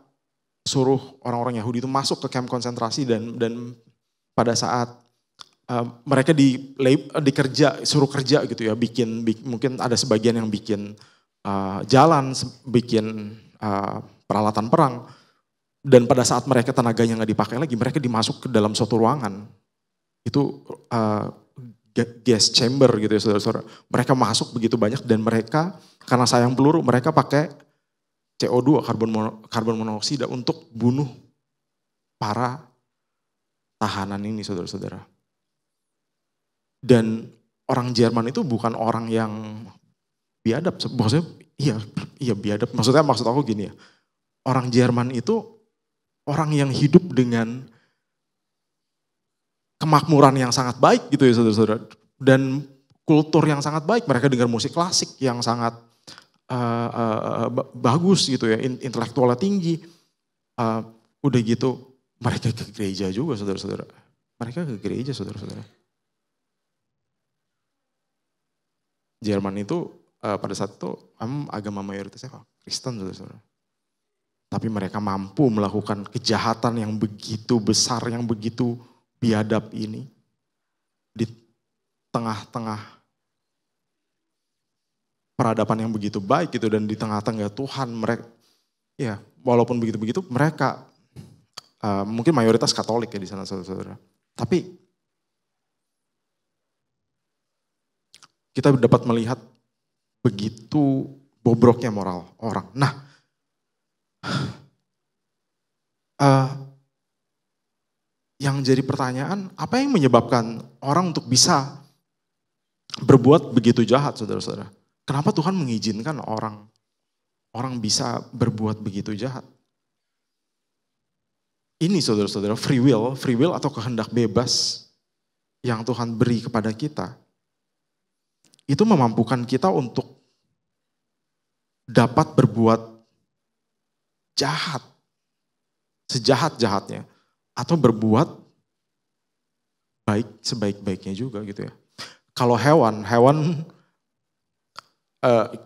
suruh orang-orang Yahudi itu masuk ke camp konsentrasi dan pada saat mereka suruh kerja gitu ya, mungkin ada sebagian yang bikin jalan, bikin peralatan perang, dan pada saat mereka tenaganya nggak dipakai lagi, mereka dimasuk ke dalam suatu ruangan, itu gas chamber gitu ya saudara-saudara. Mereka masuk begitu banyak dan mereka karena sayang peluru, mereka pakai CO2, karbon monoksida untuk bunuh para tahanan ini saudara-saudara. Dan orang Jerman itu bukan orang yang biadab, maksudnya iya biadab, maksud aku gini ya, orang Jerman itu orang yang hidup dengan kemakmuran yang sangat baik gitu ya saudara-saudara. Dan kultur yang sangat baik, mereka dengar musik klasik yang sangat bagus gitu ya, intelektualnya tinggi. Udah gitu mereka ke gereja juga saudara-saudara. Mereka ke gereja saudara-saudara. Jerman itu pada saat itu agama mayoritasnya Kristen saudara-saudara. Tapi mereka mampu melakukan kejahatan yang begitu besar, yang begitu biadab ini. Di tengah-tengah peradaban yang begitu baik gitu, dan di tengah-tengah Tuhan mereka, ya walaupun begitu-begitu mereka mungkin mayoritas Katolik ya di sana saudara-saudara. Tapi kita dapat melihat begitu bobroknya moral orang. Nah, yang jadi pertanyaan, apa yang menyebabkan orang untuk bisa berbuat begitu jahat, saudara-saudara? Kenapa Tuhan mengizinkan orang bisa berbuat begitu jahat? Ini saudara-saudara, free will atau kehendak bebas yang Tuhan beri kepada kita, itu memampukan kita untuk dapat berbuat jahat, sejahat-jahatnya, atau berbuat baik sebaik-baiknya juga gitu ya. Kalau hewan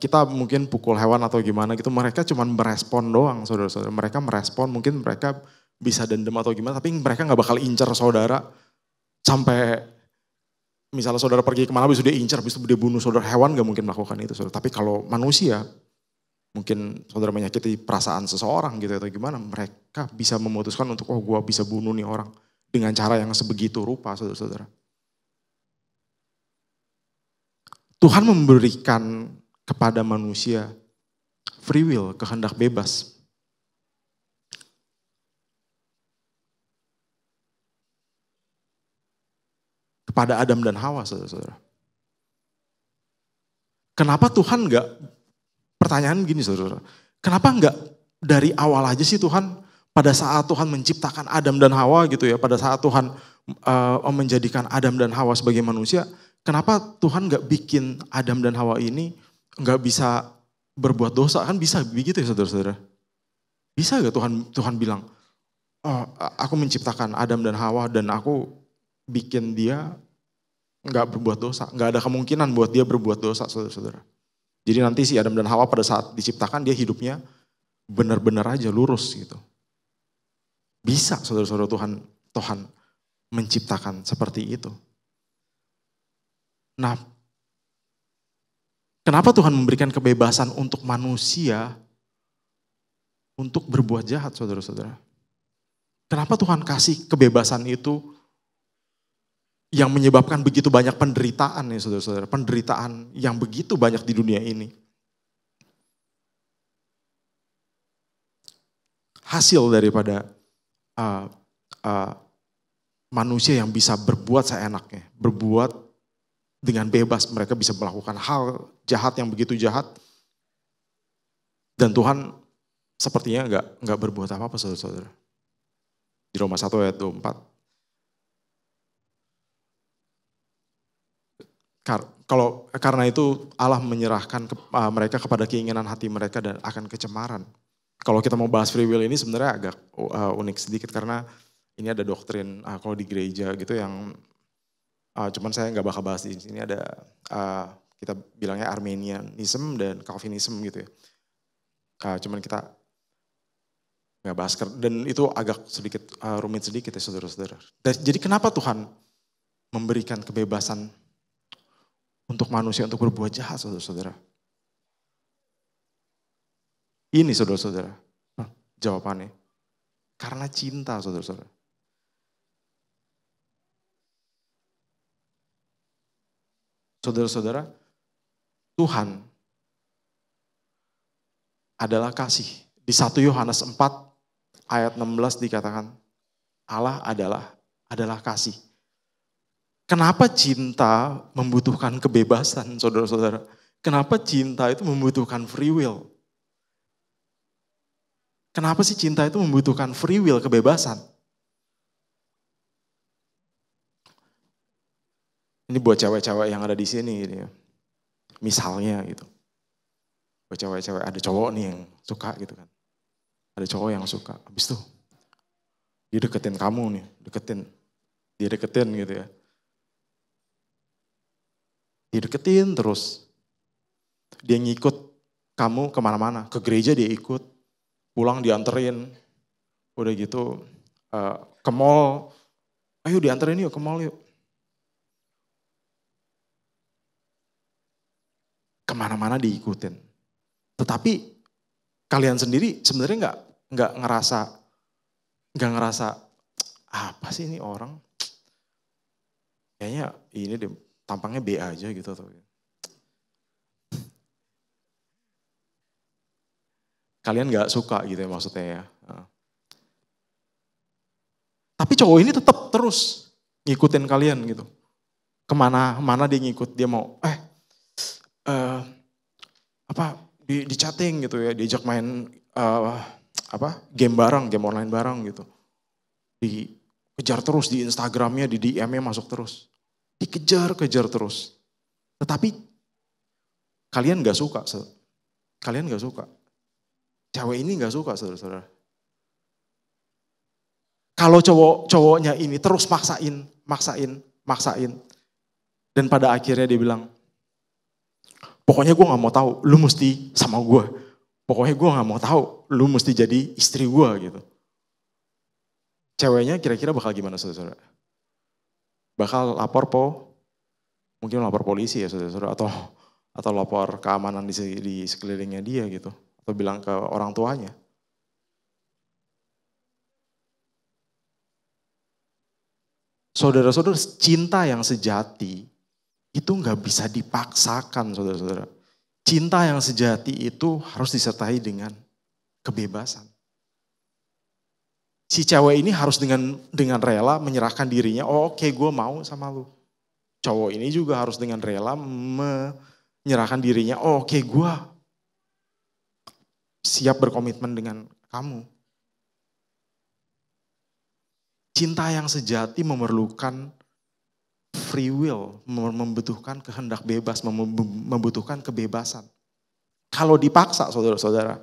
kita mungkin pukul hewan atau gimana gitu, mereka cuma merespon doang saudara-saudara. Mereka merespon, mungkin mereka bisa dendam atau gimana, tapi mereka gak bakal incar saudara sampai misalnya saudara pergi kemana habis itu dia incar, habis itu dia bunuh saudara. Hewan gak mungkin melakukan itu saudara. Tapi kalau manusia, mungkin saudara menyakiti perasaan seseorang gitu atau gimana, mereka bisa memutuskan untuk gue bisa bunuh nih orang dengan cara yang sebegitu rupa saudara-saudara. Tuhan memberikan kepada manusia free will, kehendak bebas. Kepada Adam dan Hawa saudara-saudara. Kenapa Tuhan enggak, pertanyaan gini saudara, kenapa enggak dari awal aja sih Tuhan, pada saat Tuhan menciptakan Adam dan Hawa gitu ya, pada saat Tuhan menjadikan Adam dan Hawa sebagai manusia, kenapa Tuhan enggak bikin Adam dan Hawa ini enggak bisa berbuat dosa? Kan bisa begitu ya saudara-saudara. Bisa enggak Tuhan bilang, oh aku menciptakan Adam dan Hawa dan aku bikin dia enggak berbuat dosa. Enggak ada kemungkinan buat dia berbuat dosa saudara-saudara. Jadi nanti si Adam dan Hawa pada saat diciptakan dia hidupnya benar-benar aja lurus gitu. Bisa saudara-saudara Tuhan menciptakan seperti itu. Nah, kenapa Tuhan memberikan kebebasan untuk manusia untuk berbuat jahat saudara-saudara? Kenapa Tuhan kasih kebebasan itu yang menyebabkan begitu banyak penderitaan ya saudara-saudara. Penderitaan yang begitu banyak di dunia ini. Hasil daripada manusia yang bisa berbuat seenaknya. Berbuat dengan bebas. Mereka bisa melakukan hal jahat yang begitu jahat. Dan Tuhan sepertinya enggak berbuat apa-apa saudara-saudara. Di Roma 1 ayat 24. Karena itu Allah menyerahkan mereka kepada keinginan hati mereka dan akan kecemaran. Kalau kita mau bahas free will ini sebenarnya agak unik sedikit karena ini ada doktrin kalau di gereja gitu yang cuman saya nggak bakal bahas di sini, ada kita bilangnya Arminianism dan Calvinism gitu ya. Cuman kita nggak bahas, dan itu agak sedikit rumit sedikit ya saudara-saudara. Jadi kenapa Tuhan memberikan kebebasan untuk manusia untuk berbuat jahat, saudara-saudara? Ini saudara-saudara jawabannya. Karena cinta, saudara-saudara. Saudara-saudara, Tuhan adalah kasih. Di 1 Yohanes 4 ayat 16 dikatakan, Allah adalah kasih. Kenapa cinta membutuhkan kebebasan, saudara-saudara? Kenapa cinta itu membutuhkan free will? Kenapa sih cinta itu membutuhkan free will, kebebasan? Ini buat cewek-cewek yang ada di sini gitu ya. Misalnya gitu. Buat cewek-cewek, ada cowok nih yang suka gitu kan. Ada cowok yang suka. Habis itu dia deketin kamu nih, dia deketin gitu ya. Dia deketin terus. Dia ngikut kamu kemana-mana. Ke gereja dia ikut. Pulang dianterin. Udah gitu ke mall. Ayo dianterin yuk ke mall yuk. Kemana-mana diikutin. Tetapi kalian sendiri sebenarnya nggak ngerasa apa sih ini orang? Kayaknya ini deh, tampangnya B aja gitu atau kalian nggak suka gitu ya maksudnya ya. Tapi cowok ini tetap terus ngikutin kalian gitu. Kemana-mana dia ngikut, dia mau di chatting gitu ya, diajak main game bareng, game online bareng gitu. Dikejar terus di Instagramnya, di DM-nya masuk terus. Dikejar-kejar terus. Tetapi kalian gak suka. Kalian gak suka. Cewek ini gak suka, saudara-saudara. Kalau cowoknya ini terus maksain. Dan pada akhirnya dia bilang, pokoknya gue gak mau tahu, lu mesti sama gue. Pokoknya gue gak mau tahu, lu mesti jadi istri gue gitu. Ceweknya kira-kira bakal gimana, saudara-saudara? Bakal mungkin lapor polisi ya, saudara-saudara, atau lapor keamanan di sekelilingnya dia gitu, atau bilang ke orang tuanya. Saudara-saudara, cinta yang sejati itu nggak bisa dipaksakan, saudara-saudara. Cinta yang sejati itu harus disertai dengan kebebasan. Si cewek ini harus dengan rela menyerahkan dirinya, oke, gue mau sama lu. Cowok ini juga harus dengan rela menyerahkan dirinya, oke, gue siap berkomitmen dengan kamu. Cinta yang sejati memerlukan free will, membutuhkan kehendak bebas, membutuhkan kebebasan. Kalau dipaksa, saudara-saudara,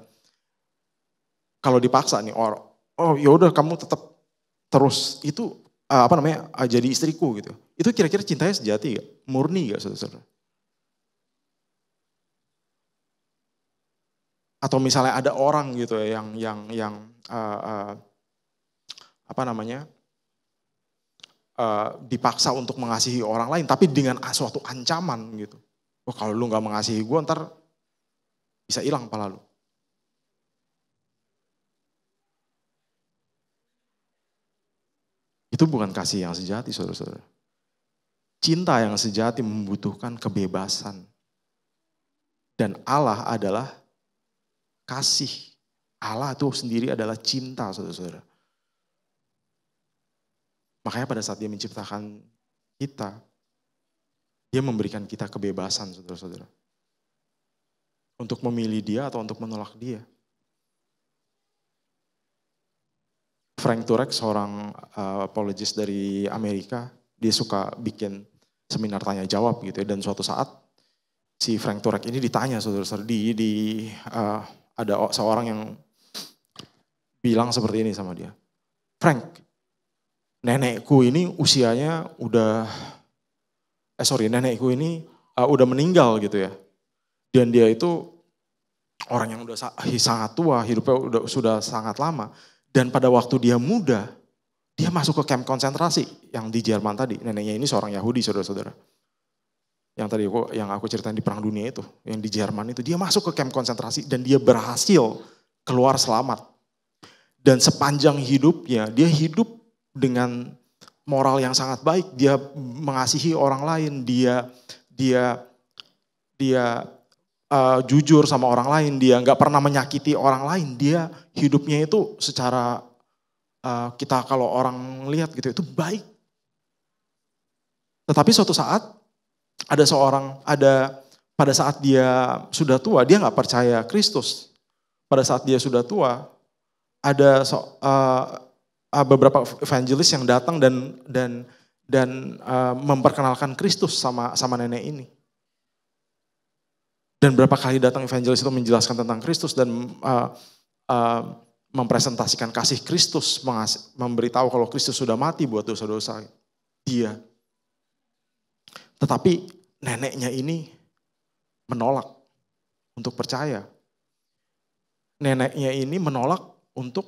kalau dipaksa nih, yaudah kamu tetap terus itu jadi istriku gitu. Itu kira-kira cintanya sejati gak? Murni gak, saudara-saudara? Atau misalnya ada orang gitu ya yang dipaksa untuk mengasihi orang lain, tapi dengan suatu ancaman gitu. Kalau lu gak mengasihi gue, ntar bisa hilang kepala lu. Itu bukan kasih yang sejati, saudara-saudara. Cinta yang sejati membutuhkan kebebasan. Dan Allah adalah kasih. Allah itu sendiri adalah cinta, saudara-saudara. Makanya pada saat dia menciptakan kita, dia memberikan kita kebebasan, saudara-saudara. Untuk memilih dia atau untuk menolak dia. Frank Turek, seorang apologis dari Amerika, dia suka bikin seminar tanya jawab gitu ya. Dan suatu saat si Frank Turek ini ditanya, saudara-saudara, ada seorang yang bilang seperti ini sama dia. Frank, nenekku ini usianya udah, nenekku ini udah meninggal gitu ya. Dan dia itu orang yang udah sangat tua, hidupnya sudah sangat lama. Dan pada waktu dia muda, dia masuk ke camp konsentrasi yang di Jerman tadi. Neneknya ini seorang Yahudi, saudara-saudara. Yang tadi yang aku ceritain di Perang Dunia itu, yang di Jerman itu. Dia masuk ke camp konsentrasi dan dia berhasil keluar selamat. Dan sepanjang hidupnya, dia hidup dengan moral yang sangat baik. Dia mengasihi orang lain, dia jujur sama orang lain, dia nggak pernah menyakiti orang lain. Dia hidupnya itu secara kita kalau orang lihat gitu itu baik. Tetapi suatu saat pada saat dia sudah tua, dia nggak percaya Kristus. Pada saat dia sudah tua, ada beberapa evangelis yang datang dan memperkenalkan Kristus sama nenek ini. Dan berapa kali datang evangelis itu menjelaskan tentang Kristus dan mempresentasikan kasih Kristus, memberitahu kalau Kristus sudah mati buat dosa-dosa dia. Tetapi neneknya ini menolak untuk percaya. Neneknya ini menolak untuk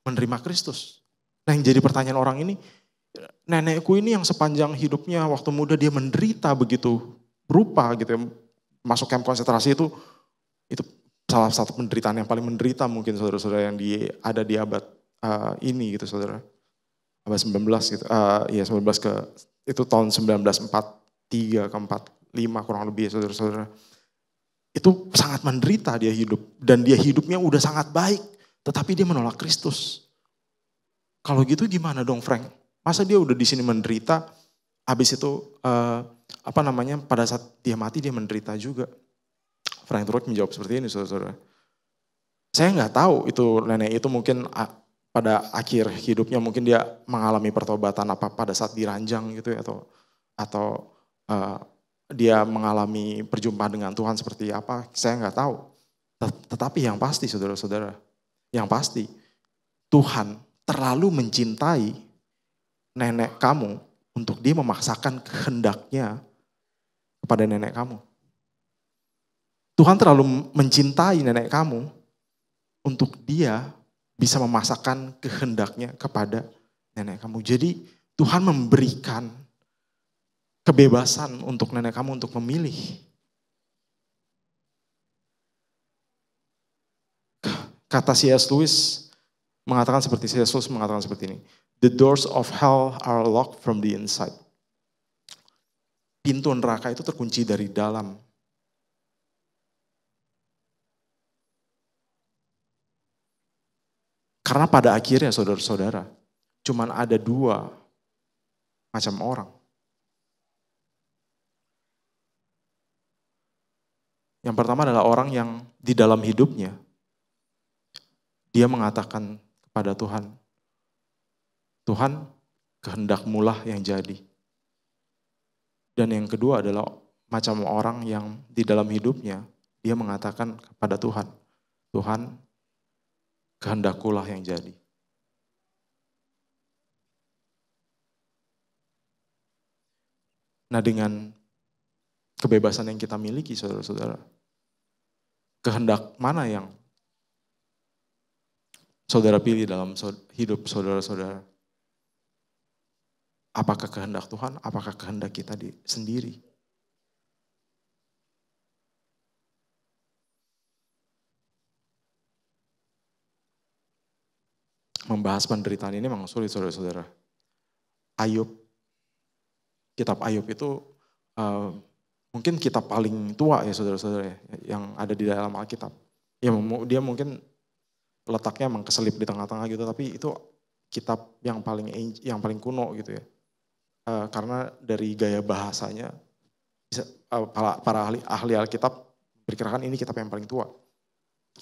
menerima Kristus. Nah, yang jadi pertanyaan orang ini, nenekku ini yang sepanjang hidupnya waktu muda dia menderita begitu rupa gitu ya. Masuk camp konsentrasi itu salah satu penderitaan yang paling menderita mungkin saudara-saudara yang ada di abad ini gitu saudara. Abad 19 gitu, 19 itu tahun 1943 ke 45 kurang lebih ya saudara-saudara. Itu sangat menderita dia hidup dan dia hidupnya udah sangat baik. Tetapi dia menolak Kristus. Kalau gitu gimana dong Frank? Masa dia udah di sini menderita, habis itu pada saat dia mati dia menderita juga. Frank Turek menjawab seperti ini saudara-saudara. Saya nggak tahu itu nenek itu mungkin pada akhir hidupnya mungkin dia mengalami pertobatan apa pada saat diranjang gitu ya, atau dia mengalami perjumpaan dengan Tuhan seperti apa, saya nggak tahu. Tetapi yang pasti saudara-saudara, yang pasti Tuhan terlalu mencintai nenek kamu untuk dia memaksakan kehendaknya kepada nenek kamu. Tuhan terlalu mencintai nenek kamu untuk dia bisa memaksakan kehendaknya kepada nenek kamu. Jadi Tuhan memberikan kebebasan untuk nenek kamu untuk memilih. Kata C.S. Lewis mengatakan seperti ini. The doors of hell are locked from the inside. Pintu neraka itu terkunci dari dalam. Karena pada akhirnya saudara-saudara, cuman ada dua macam orang. Yang pertama adalah orang yang di dalam hidupnya, dia mengatakan kepada Tuhan, Tuhan kehendak-Mu lah yang jadi. Dan yang kedua adalah macam orang yang di dalam hidupnya, dia mengatakan kepada Tuhan, Tuhan kehendak-Ku lah yang jadi. Nah dengan kebebasan yang kita miliki saudara-saudara, kehendak mana yang saudara pilih dalam hidup saudara-saudara? Apakah kehendak Tuhan, apakah kehendak kita sendiri? Membahas penderitaan ini memang sulit saudara-saudara. Kitab Ayub itu mungkin kitab paling tua ya saudara-saudara yang ada di dalam Alkitab. Ya, dia mungkin letaknya emang keselip di tengah-tengah gitu, tapi itu kitab yang paling kuno gitu ya. Karena dari gaya bahasanya para ahli Alkitab perkirakan ini kitab yang paling tua.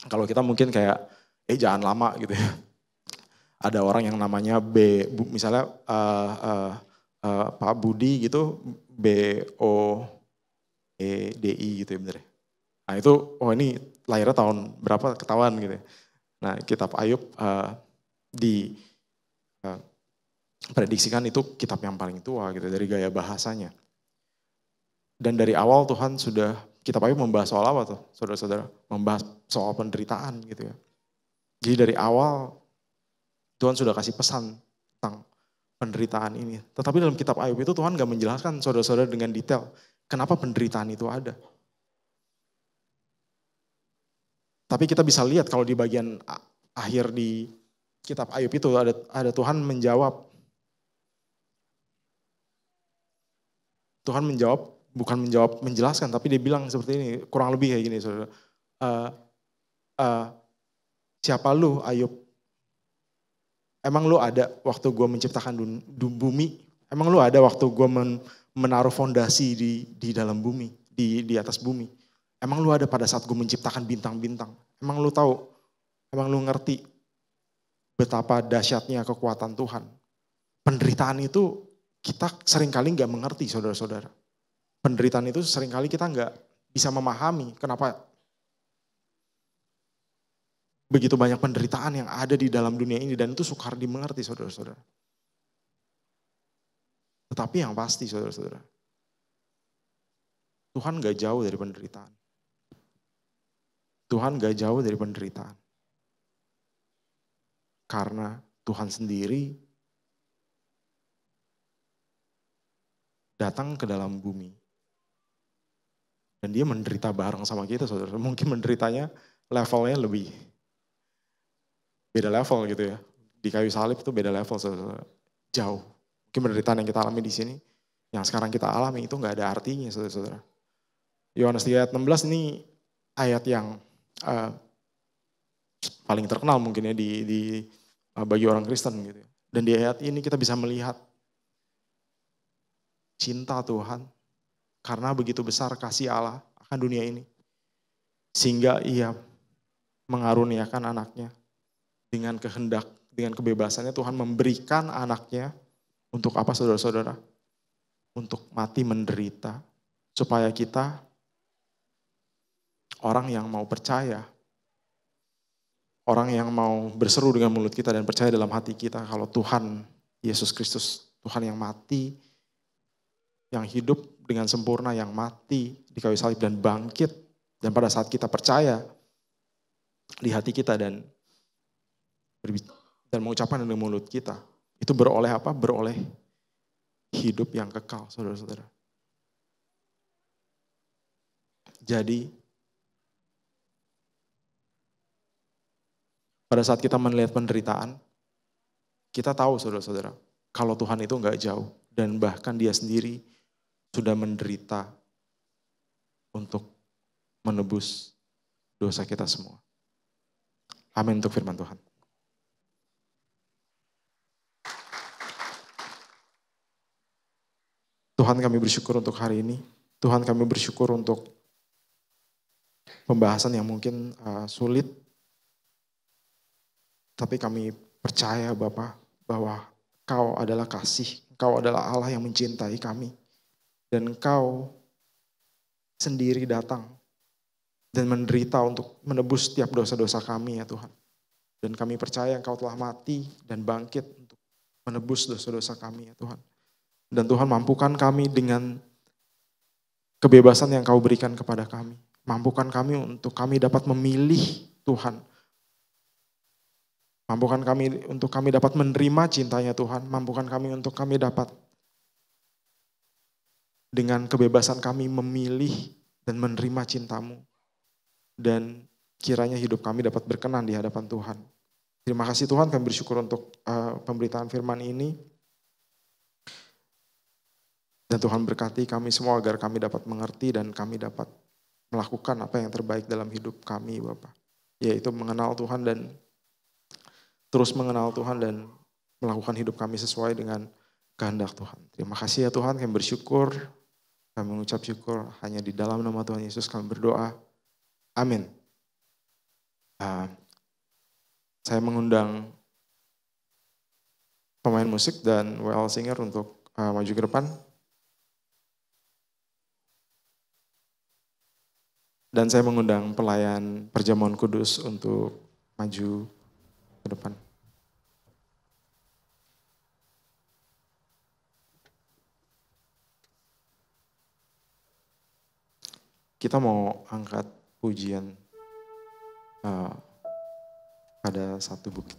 Kalau kita mungkin kayak jangan lama gitu ya. Ada orang yang namanya misalnya Pak Budi gitu, BOEDI gitu ya bener. Nah itu, ini lahirnya tahun berapa ketahuan gitu ya. Nah kitab Ayub prediksikan itu kitab yang paling tua gitu dari gaya bahasanya. Dan dari awal Tuhan sudah, kitab Ayub membahas soal apa tuh saudara-saudara? Membahas soal penderitaan gitu ya. Jadi dari awal Tuhan sudah kasih pesan tentang penderitaan ini. Tetapi dalam kitab Ayub itu Tuhan gak menjelaskan saudara-saudara dengan detail kenapa penderitaan itu ada. Tapi kita bisa lihat kalau di bagian akhir di kitab Ayub itu ada Tuhan menjawab. Tuhan menjawab, bukan menjawab menjelaskan, tapi dia bilang seperti ini, kurang lebih kayak gini saudara. Siapa lu Ayub? Emang lu ada waktu gue menciptakan bumi? Emang lu ada waktu gue menaruh fondasi di dalam bumi, di atas bumi? Emang lu ada pada saat gue menciptakan bintang-bintang? Emang lu tahu? Emang lu ngerti betapa dahsyatnya kekuatan Tuhan? Penderitaan itu kita seringkali gak mengerti saudara-saudara. Penderitaan itu seringkali kita gak bisa memahami kenapa begitu banyak penderitaan yang ada di dalam dunia ini dan itu sukar dimengerti saudara-saudara. Tetapi yang pasti saudara-saudara, Tuhan gak jauh dari penderitaan. Tuhan gak jauh dari penderitaan. Karena Tuhan sendiri datang ke dalam bumi. Dan dia menderita bareng sama kita saudara. Mungkin menderitanya levelnya lebih beda level gitu ya. Di kayu salib itu beda level saudara. Jauh. Mungkin penderitaan yang kita alami di sini, yang sekarang kita alami itu gak ada artinya saudara-saudara. Yohanes 3 ayat 16 ini ayat yang paling terkenal mungkin ya bagi orang Kristen gitu ya. Dan di ayat ini kita bisa melihat cinta Tuhan karena begitu besar kasih Allah akan dunia ini. Sehingga ia mengaruniakan anaknya dengan kehendak, dengan kebebasannya Tuhan memberikan anaknya untuk apa saudara-saudara? Untuk mati menderita supaya kita orang yang mau percaya, orang yang mau berseru dengan mulut kita dan percaya dalam hati kita kalau Tuhan Yesus Kristus, Tuhan yang mati, yang hidup dengan sempurna, yang mati di kayu salib dan bangkit. Dan pada saat kita percaya di hati kita dan mengucapkan dengan mulut kita, itu beroleh apa? Beroleh hidup yang kekal, saudara-saudara. Jadi, pada saat kita melihat penderitaan, kita tahu saudara-saudara, kalau Tuhan itu enggak jauh dan bahkan dia sendiri sudah menderita untuk menebus dosa kita semua. Amin untuk firman Tuhan. Tuhan kami bersyukur untuk hari ini. Tuhan kami bersyukur untuk pembahasan yang mungkin sulit. Tapi kami percaya Bapa bahwa Kau adalah kasih. Kau adalah Allah yang mencintai kami. Dan Kau sendiri datang dan menderita untuk menebus setiap dosa-dosa kami ya Tuhan. Dan kami percaya Engkau telah mati dan bangkit untuk menebus dosa-dosa kami ya Tuhan. Dan Tuhan mampukan kami dengan kebebasan yang Kau berikan kepada kami. Mampukan kami untuk kami dapat memilih Tuhan. Mampukan kami untuk kami dapat menerima cintanya Tuhan. Mampukan kami untuk kami dapat dengan kebebasan kami memilih dan menerima cinta-Mu. Dan kiranya hidup kami dapat berkenan di hadapan Tuhan. Terima kasih Tuhan, kami bersyukur untuk pemberitaan firman ini. Dan Tuhan berkati kami semua agar kami dapat mengerti dan kami dapat melakukan apa yang terbaik dalam hidup kami Bapak. Yaitu mengenal Tuhan dan terus mengenal Tuhan dan melakukan hidup kami sesuai dengan kehendak Tuhan. Terima kasih ya Tuhan, kami bersyukur, kami mengucap syukur hanya di dalam nama Tuhan Yesus kami berdoa. Amin. Saya mengundang pemain musik dan WL Singer untuk maju ke depan. Dan saya mengundang pelayan perjamuan kudus untuk maju ke depan. Kita mau angkat pujian pada satu bukit.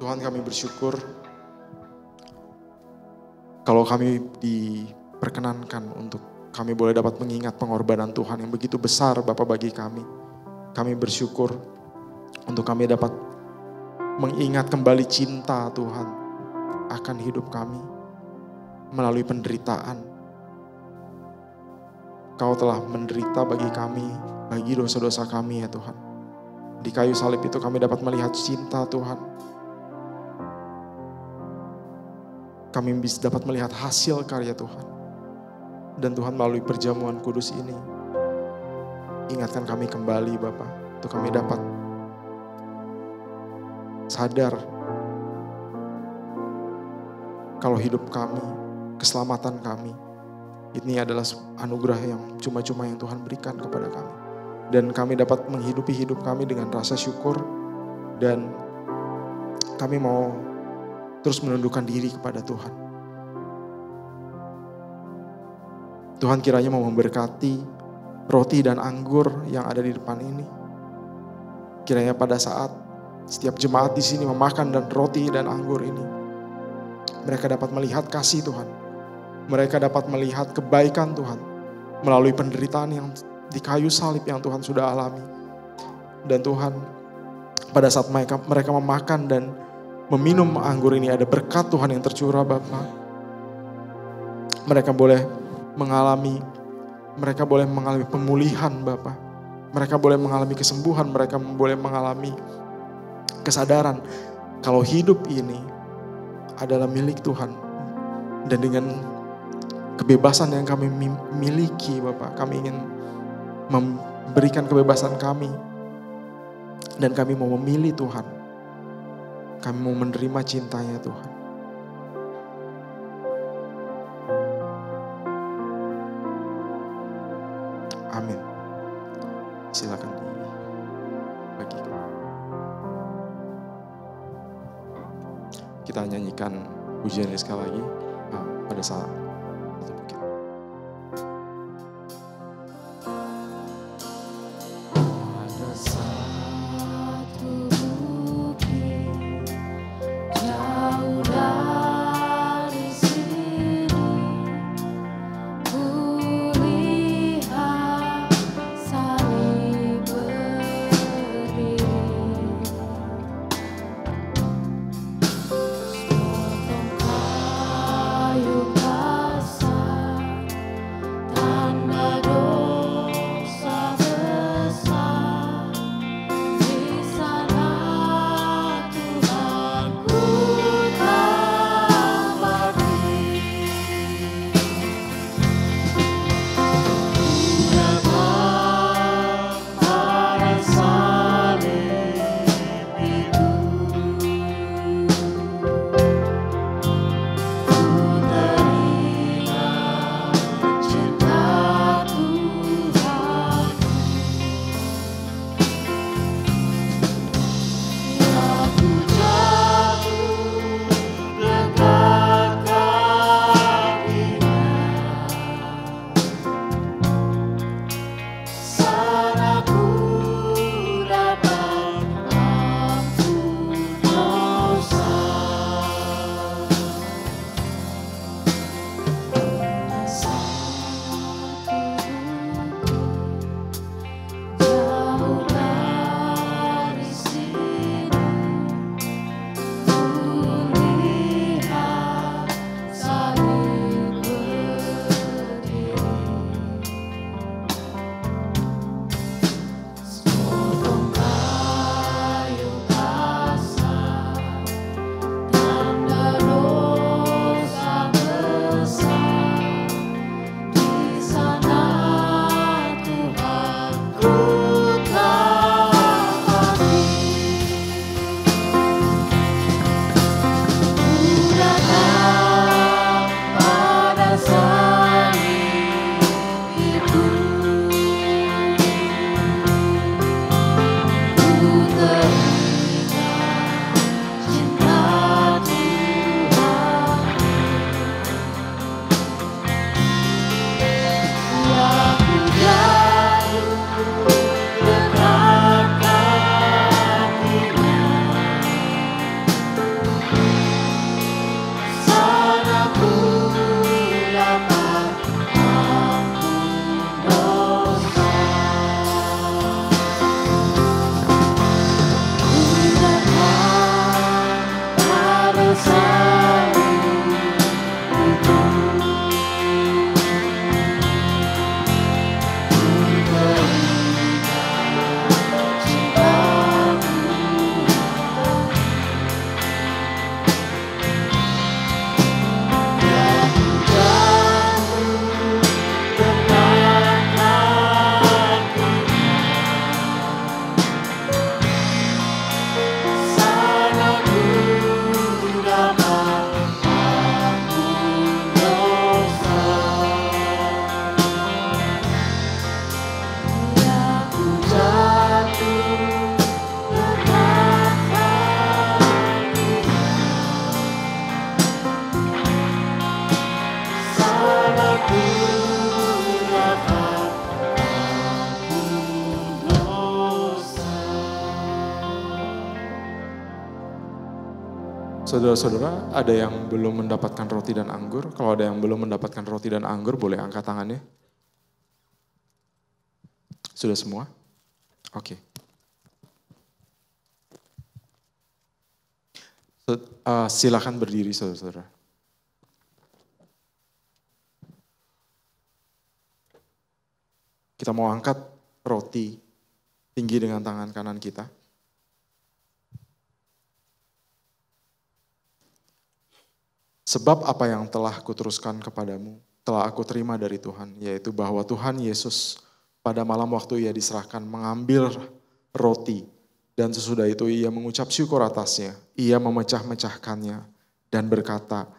Tuhan, kami bersyukur kalau kami diperkenankan untuk kami boleh dapat mengingat pengorbanan Tuhan yang begitu besar Bapa bagi kami. Kami bersyukur untuk kami dapat mengingat kembali cinta Tuhan akan hidup kami melalui penderitaan. Kau telah menderita bagi kami, bagi dosa-dosa kami ya Tuhan. Di kayu salib itu kami dapat melihat cinta Tuhan. Kami bisa dapat melihat hasil karya Tuhan. Dan Tuhan melalui perjamuan kudus ini, ingatkan kami kembali Bapa, untuk kami dapat sadar kalau hidup kami, keselamatan kami, ini adalah anugerah yang cuma-cuma yang Tuhan berikan kepada kami. Dan kami dapat menghidupi hidup kami dengan rasa syukur, dan kami mau terus menundukkan diri kepada Tuhan. Tuhan kiranya mau memberkati roti dan anggur yang ada di depan ini. Kiranya pada saat setiap jemaat di sini memakan dan roti dan anggur ini, mereka dapat melihat kasih Tuhan. Mereka dapat melihat kebaikan Tuhan melalui penderitaan yang di kayu salib yang Tuhan sudah alami. Dan Tuhan, pada saat mereka memakan dan meminum anggur ini ada berkat Tuhan yang tercurah Bapa. Mereka boleh mengalami pemulihan Bapa. Mereka boleh mengalami kesembuhan, mereka boleh mengalami kesadaran kalau hidup ini adalah milik Tuhan. Dan dengan kebebasan yang kami miliki Bapak, kami ingin memberikan kebebasan kami. Dan kami mau memilih Tuhan. Kami mau menerima cintanya Tuhan. Amin. Silakan dibagikan. Kita nyanyikan pujian ini sekali lagi pada saat tutup kita. Ada satu bukit jauh dari sini, kulihat salib berdiri, sepotong kayu kasar, tanda dosa besar. Di sana Tuhanku tak mati. Datang pada salib itu, ku teringat cinta Tuhan. Aku jatuh dekat kakinya, sana ku dapat ampun dosa. Jauh dari sini, kulihat salib berdiri, sepotong kayu kasar, tanda dosa besar. Di sana Tuhanku tak mati. Ku datang pada salib itu, ku teringat cinta Tuhan. Aku jatuh dekat kakinya, sana ku dapat ampun dosa. Ku datang pada salib itu, Saudara-saudara, ada yang belum mendapatkan roti dan anggur? Kalau ada yang belum mendapatkan roti dan anggur, boleh angkat tangannya. Sudah semua? Oke. Silakan berdiri saudara-saudara. Kita mau angkat roti tinggi dengan tangan kanan kita. Sebab apa yang telah kuteruskan kepadamu, telah aku terima dari Tuhan, yaitu bahwa Tuhan Yesus pada malam waktu ia diserahkan mengambil roti, dan sesudah itu ia mengucap syukur atasnya, ia memecah-mecahkannya dan berkata,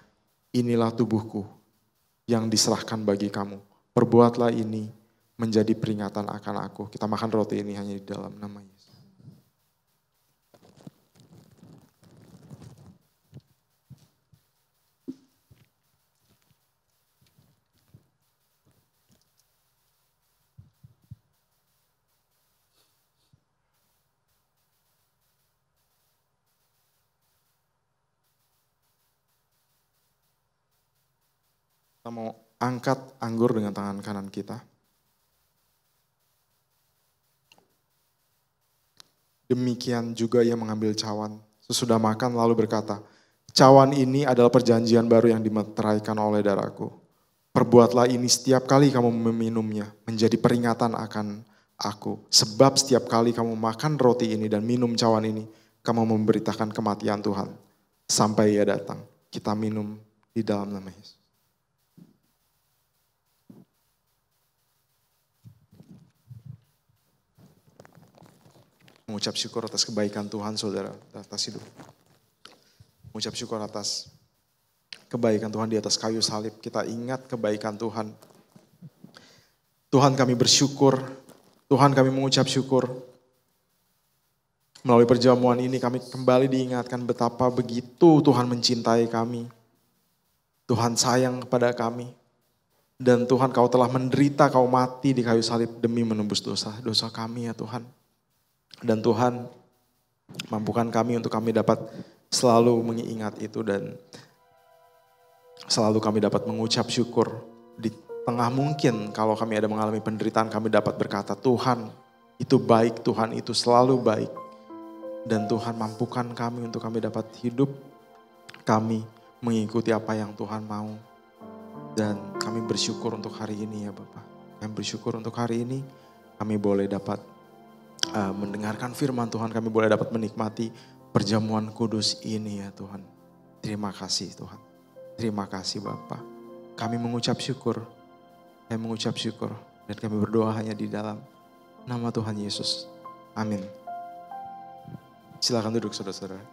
inilah tubuhku yang diserahkan bagi kamu, perbuatlah ini menjadi peringatan akan aku. Kita makan roti ini hanya di dalam nama Yesus. Kita mau angkat anggur dengan tangan kanan kita. Demikian juga ia mengambil cawan. Sesudah makan lalu berkata, cawan ini adalah perjanjian baru yang dimeteraikan oleh darahku. Perbuatlah ini setiap kali kamu meminumnya, menjadi peringatan akan aku. Sebab setiap kali kamu makan roti ini dan minum cawan ini, kamu memberitakan kematian Tuhan sampai ia datang. Kita minum di dalam nama Yesus. Mengucap syukur atas kebaikan Tuhan, saudara, atas hidup. Mengucap syukur atas kebaikan Tuhan di atas kayu salib. Kita ingat kebaikan Tuhan. Tuhan kami bersyukur, Tuhan kami mengucap syukur. Melalui perjamuan ini kami kembali diingatkan betapa begitu Tuhan mencintai kami. Tuhan sayang kepada kami. Dan Tuhan kau telah menderita, kau mati di kayu salib demi menembus dosa kami ya Tuhan. Dan Tuhan mampukan kami untuk kami dapat selalu mengingat itu dan selalu kami dapat mengucap syukur. Di tengah mungkin kalau kami ada mengalami penderitaan kami dapat berkata Tuhan itu baik, Tuhan itu selalu baik. Dan Tuhan mampukan kami untuk kami dapat hidup kami mengikuti apa yang Tuhan mau. Dan kami bersyukur untuk hari ini ya Bapak. Kami bersyukur untuk hari ini kami boleh dapat mendengarkan firman Tuhan, kami boleh dapat menikmati perjamuan kudus ini ya Tuhan. Terima kasih Tuhan. Terima kasih Bapa. Kami mengucap syukur. Kami mengucap syukur. Dan kami berdoa hanya di dalam nama Tuhan Yesus. Amin. Silakan duduk saudara-saudara.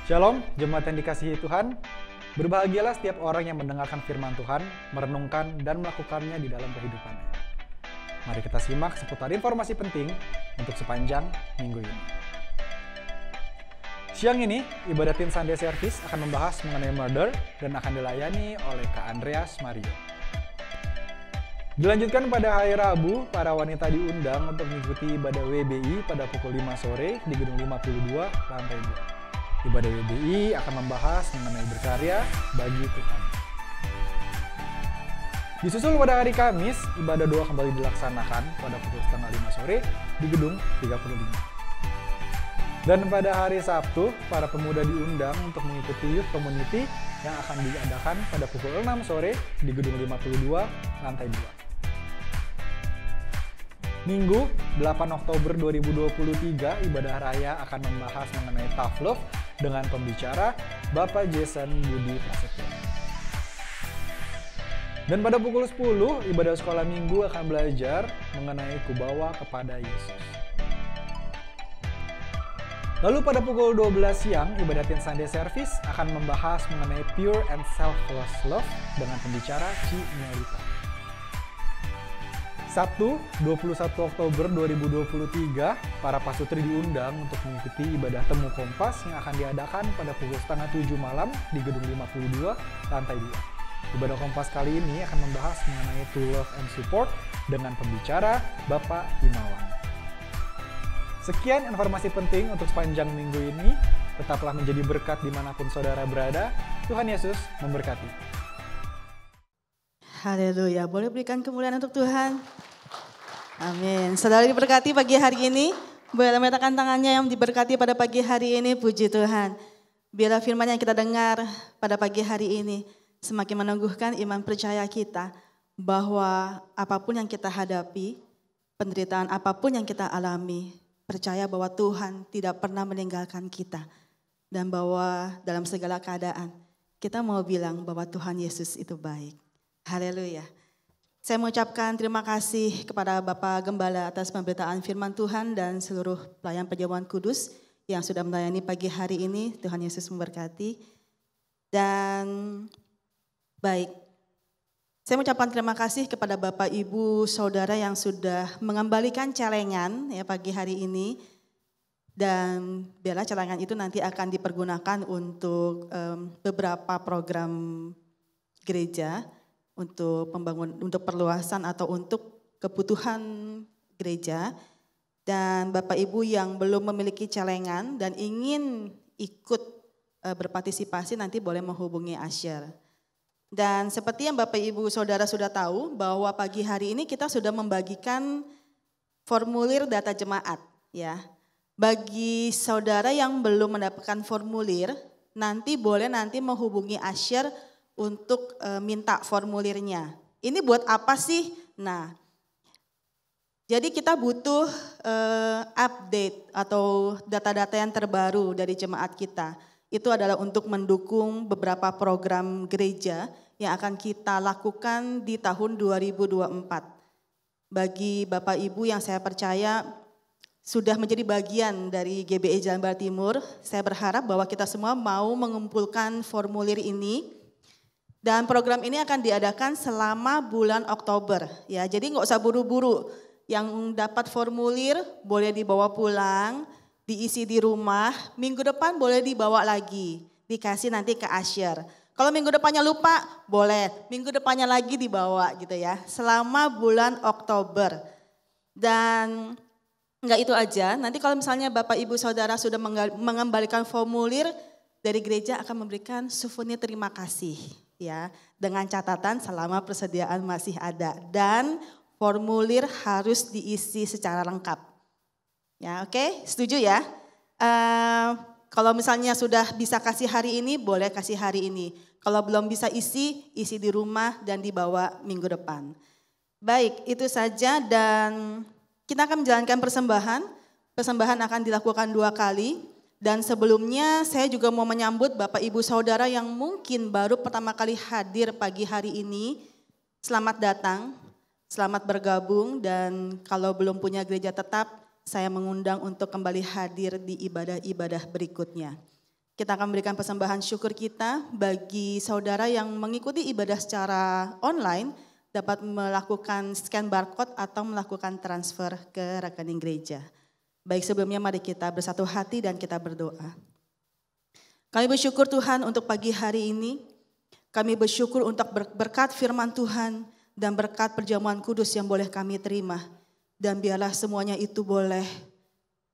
Shalom, jemaat yang dikasihi Tuhan. Berbahagialah setiap orang yang mendengarkan firman Tuhan, merenungkan dan melakukannya di dalam kehidupannya. Mari kita simak seputar informasi penting untuk sepanjang minggu ini. Siang ini, ibadah Teen Sunday Service akan membahas mengenai murder dan akan dilayani oleh Kak Andreas Mario. Dilanjutkan pada hari Rabu, para wanita diundang untuk mengikuti ibadah WBI pada pukul 5 sore di gedung 52, lantai 2. Ibadah WBI akan membahas mengenai berkarya bagi Tuhan. Disusul pada hari Kamis, ibadah doa kembali dilaksanakan pada pukul 4:30 sore di gedung 35. Dan pada hari Sabtu, para pemuda diundang untuk mengikuti Youth Community yang akan diadakan pada pukul 6 sore di gedung 52, lantai 2. Minggu 8 Oktober 2023, ibadah raya akan membahas mengenai tough love dengan pembicara Bapak Jason Budi Prasetyo. Dan pada pukul 10, ibadah sekolah minggu akan belajar mengenai kubawa kepada Yesus. Lalu pada pukul 12 siang, ibadah Teen Sunday Service akan membahas mengenai pure and selfless love dengan pembicara Ci Nyalita. Sabtu, 21 Oktober 2023, para pasutri diundang untuk mengikuti ibadah Temu Kompas yang akan diadakan pada pukul 6:30 malam di gedung 52, lantai 2. Ibadah Kompas kali ini akan membahas mengenai to love and support dengan pembicara Bapak Himawan. Sekian informasi penting untuk sepanjang minggu ini. Tetaplah menjadi berkat dimanapun saudara berada. Tuhan Yesus memberkati. Haleluya, boleh berikan kemuliaan untuk Tuhan. Amin. Saudara diberkati pagi hari ini. Boleh meletakkan tangannya yang diberkati pada pagi hari ini, puji Tuhan. Biarlah firman yang kita dengar pada pagi hari ini semakin meneguhkan iman percaya kita bahwa apapun yang kita hadapi, penderitaan apapun yang kita alami, percaya bahwa Tuhan tidak pernah meninggalkan kita. Dan bahwa dalam segala keadaan kita mau bilang bahwa Tuhan Yesus itu baik. Haleluya. Saya mengucapkan terima kasih kepada Bapak Gembala atas pemberitaan firman Tuhan dan seluruh pelayan perjamuan kudus yang sudah melayani pagi hari ini. Tuhan Yesus memberkati. Dan baik, saya mengucapkan terima kasih kepada Bapak Ibu Saudara yang sudah mengembalikan celengan ya pagi hari ini. Dan biarlah celengan itu nanti akan dipergunakan untuk beberapa program gereja, untuk untuk perluasan atau untuk kebutuhan gereja. Dan Bapak Ibu yang belum memiliki celengan dan ingin ikut berpartisipasi nanti boleh menghubungi Asher. Dan seperti yang Bapak Ibu Saudara sudah tahu bahwa pagi hari ini kita sudah membagikan formulir data jemaat ya. Bagi saudara yang belum mendapatkan formulir, nanti boleh menghubungi Asher untuk minta formulirnya. Ini buat apa sih? Nah, jadi kita butuh update atau data-data yang terbaru dari jemaat kita. Itu adalah untuk mendukung beberapa program gereja yang akan kita lakukan di tahun 2024. Bagi Bapak Ibu yang saya percaya sudah menjadi bagian dari GBI Jalan Barat Timur, saya berharap bahwa kita semua mau mengumpulkan formulir ini. Dan program ini akan diadakan selama bulan Oktober. Ya, jadi nggak usah buru-buru. Yang dapat formulir boleh dibawa pulang, diisi di rumah. Minggu depan boleh dibawa lagi, dikasih nanti ke Asher. Kalau minggu depannya lupa, boleh. Minggu depannya lagi dibawa gitu ya. Selama bulan Oktober. Dan enggak itu aja, nanti kalau misalnya Bapak Ibu Saudara sudah mengembalikan formulir, dari gereja akan memberikan souvenir terima kasih ya, dengan catatan selama persediaan masih ada dan formulir harus diisi secara lengkap. Ya, oke, setuju ya? Kalau misalnya sudah bisa kasih hari ini, boleh kasih hari ini. Kalau belum bisa isi di rumah dan dibawa minggu depan. Baik, itu saja dan kita akan menjalankan persembahan. Persembahan akan dilakukan 2 kali. Dan sebelumnya saya juga mau menyambut Bapak Ibu Saudara yang mungkin baru pertama kali hadir pagi hari ini. Selamat datang, selamat bergabung dan kalau belum punya gereja tetap, saya mengundang untuk kembali hadir di ibadah-ibadah berikutnya. Kita akan memberikan persembahan syukur kita bagi saudara yang mengikuti ibadah secara online, dapat melakukan scan barcode atau melakukan transfer ke rekening gereja. Baik, sebelumnya mari kita bersatu hati dan kita berdoa. Kami bersyukur Tuhan untuk pagi hari ini. Kami bersyukur untuk berkat firman Tuhan dan berkat perjamuan kudus yang boleh kami terima. Dan biarlah semuanya itu boleh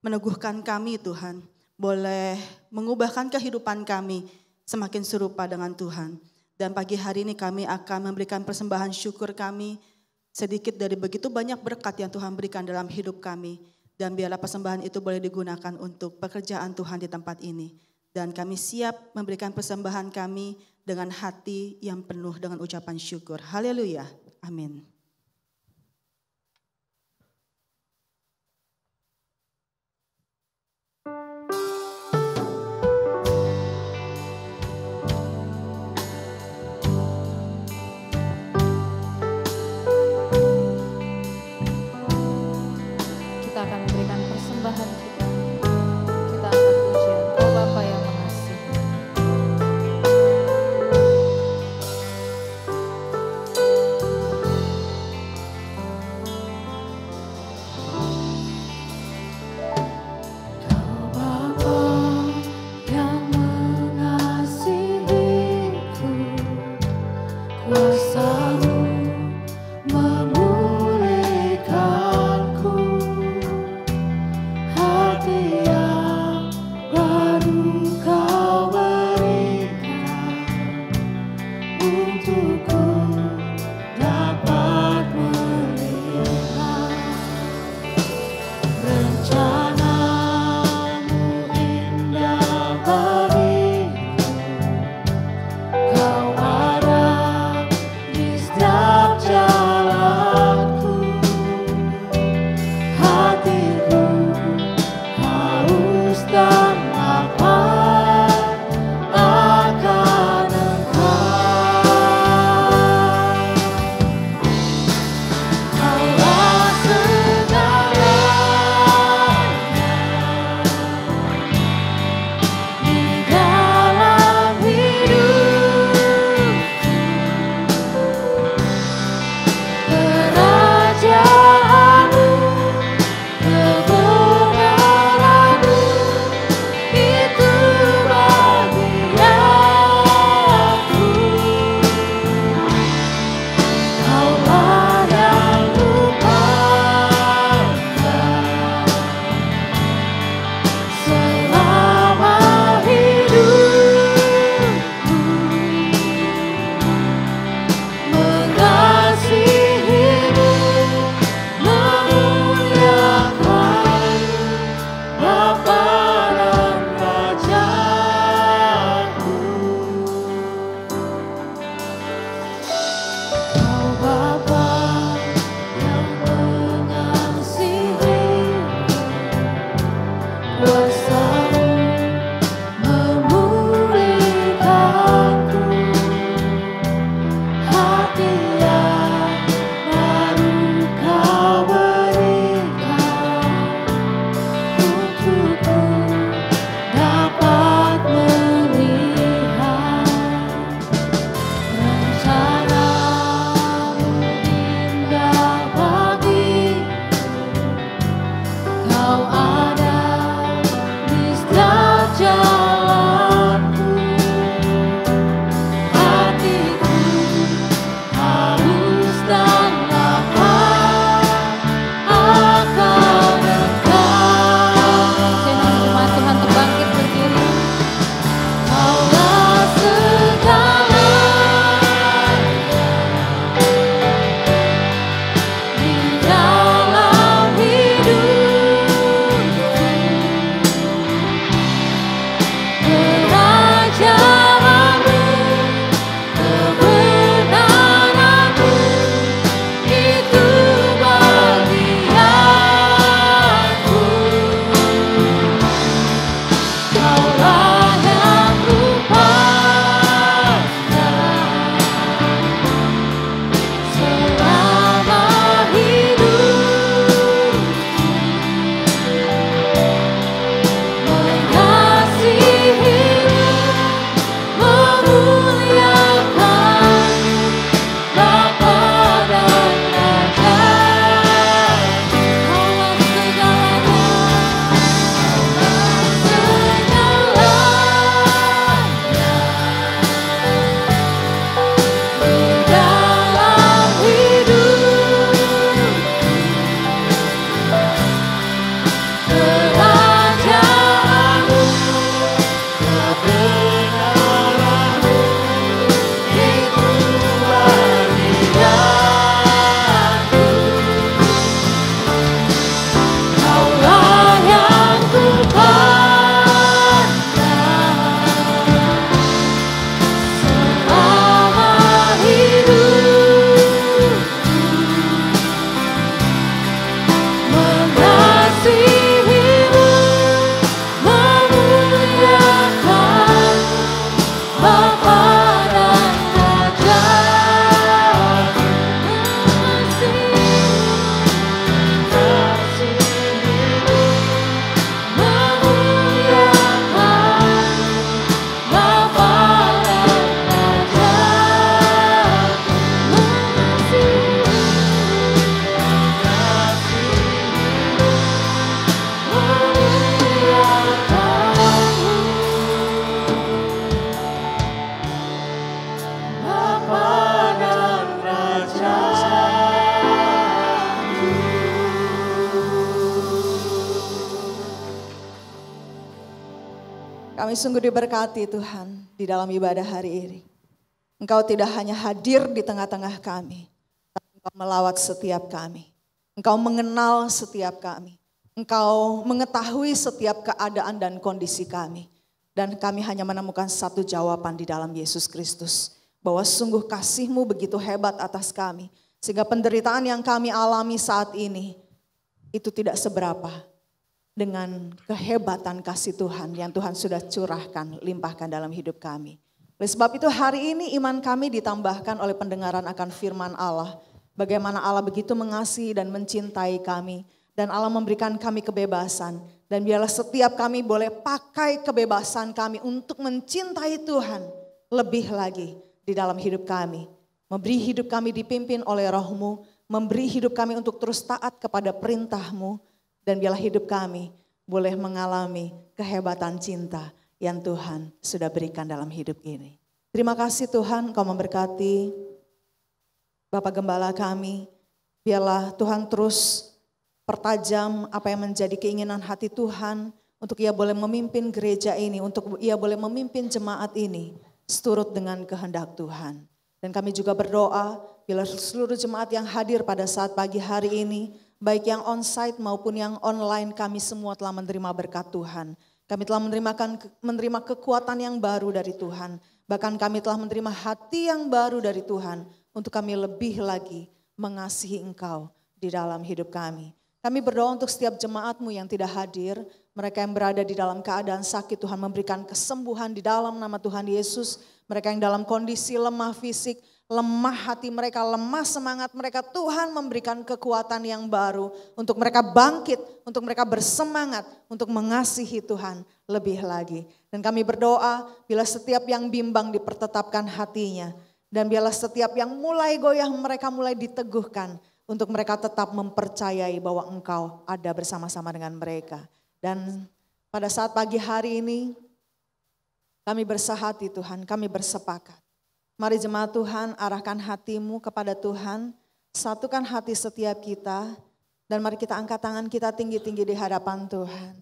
meneguhkan kami Tuhan. Boleh mengubahkan kehidupan kami semakin serupa dengan Tuhan. Dan pagi hari ini kami akan memberikan persembahan syukur kami sedikit dari begitu banyak berkat yang Tuhan berikan dalam hidup kami. Dan biarlah persembahan itu boleh digunakan untuk pekerjaan Tuhan di tempat ini. Dan kami siap memberikan persembahan kami dengan hati yang penuh dengan ucapan syukur. Haleluya. Amin. Kita akan memberikan persembahan kita. Kita akan pujian, oh Bapa yang mengasihi. Kami sungguh diberkati Tuhan di dalam ibadah hari ini. Engkau tidak hanya hadir di tengah-tengah kami, tapi Engkau melawat setiap kami. Engkau mengenal setiap kami. Engkau mengetahui setiap keadaan dan kondisi kami. Dan kami hanya menemukan satu jawaban di dalam Yesus Kristus. Bahwa sungguh kasih-Mu begitu hebat atas kami. Sehingga penderitaan yang kami alami saat ini, itu tidak seberapa dengan kehebatan kasih Tuhan yang Tuhan sudah curahkan, limpahkan dalam hidup kami. Oleh sebab itu hari ini iman kami ditambahkan oleh pendengaran akan firman Allah. Bagaimana Allah begitu mengasihi dan mencintai kami. Dan Allah memberikan kami kebebasan. Dan biarlah setiap kami boleh pakai kebebasan kami untuk mencintai Tuhan lebih lagi di dalam hidup kami. Memberi hidup kami dipimpin oleh Roh-Mu. Memberi hidup kami untuk terus taat kepada perintah-Mu. Dan biarlah hidup kami boleh mengalami kehebatan cinta yang Tuhan sudah berikan dalam hidup ini. Terima kasih Tuhan, Kau memberkati Bapak Gembala kami. Biarlah Tuhan terus pertajam apa yang menjadi keinginan hati Tuhan untuk Ia boleh memimpin gereja ini, untuk Ia boleh memimpin jemaat ini seturut dengan kehendak Tuhan. Dan kami juga berdoa bila seluruh jemaat yang hadir pada saat pagi hari ini, baik yang onsite maupun yang online, kami semua telah menerima berkat Tuhan. Kami telah menerima kekuatan yang baru dari Tuhan. Bahkan kami telah menerima hati yang baru dari Tuhan untuk kami lebih lagi mengasihi Engkau di dalam hidup kami. Kami berdoa untuk setiap jemaat-Mu yang tidak hadir, mereka yang berada di dalam keadaan sakit, Tuhan memberikan kesembuhan di dalam nama Tuhan Yesus. Mereka yang dalam kondisi lemah fisik, lemah hati mereka, lemah semangat mereka, Tuhan memberikan kekuatan yang baru untuk mereka bangkit, untuk mereka bersemangat, untuk mengasihi Tuhan lebih lagi. Dan kami berdoa bila setiap yang bimbang dipertetapkan hatinya, dan biarlah setiap yang mulai goyah mereka mulai diteguhkan, untuk mereka tetap mempercayai bahwa Engkau ada bersama-sama dengan mereka. Dan pada saat pagi hari ini, kami bersahati Tuhan, kami bersepakat. Mari jemaat Tuhan, arahkan hatimu kepada Tuhan, satukan hati setiap kita, dan mari kita angkat tangan kita tinggi-tinggi di hadapan Tuhan.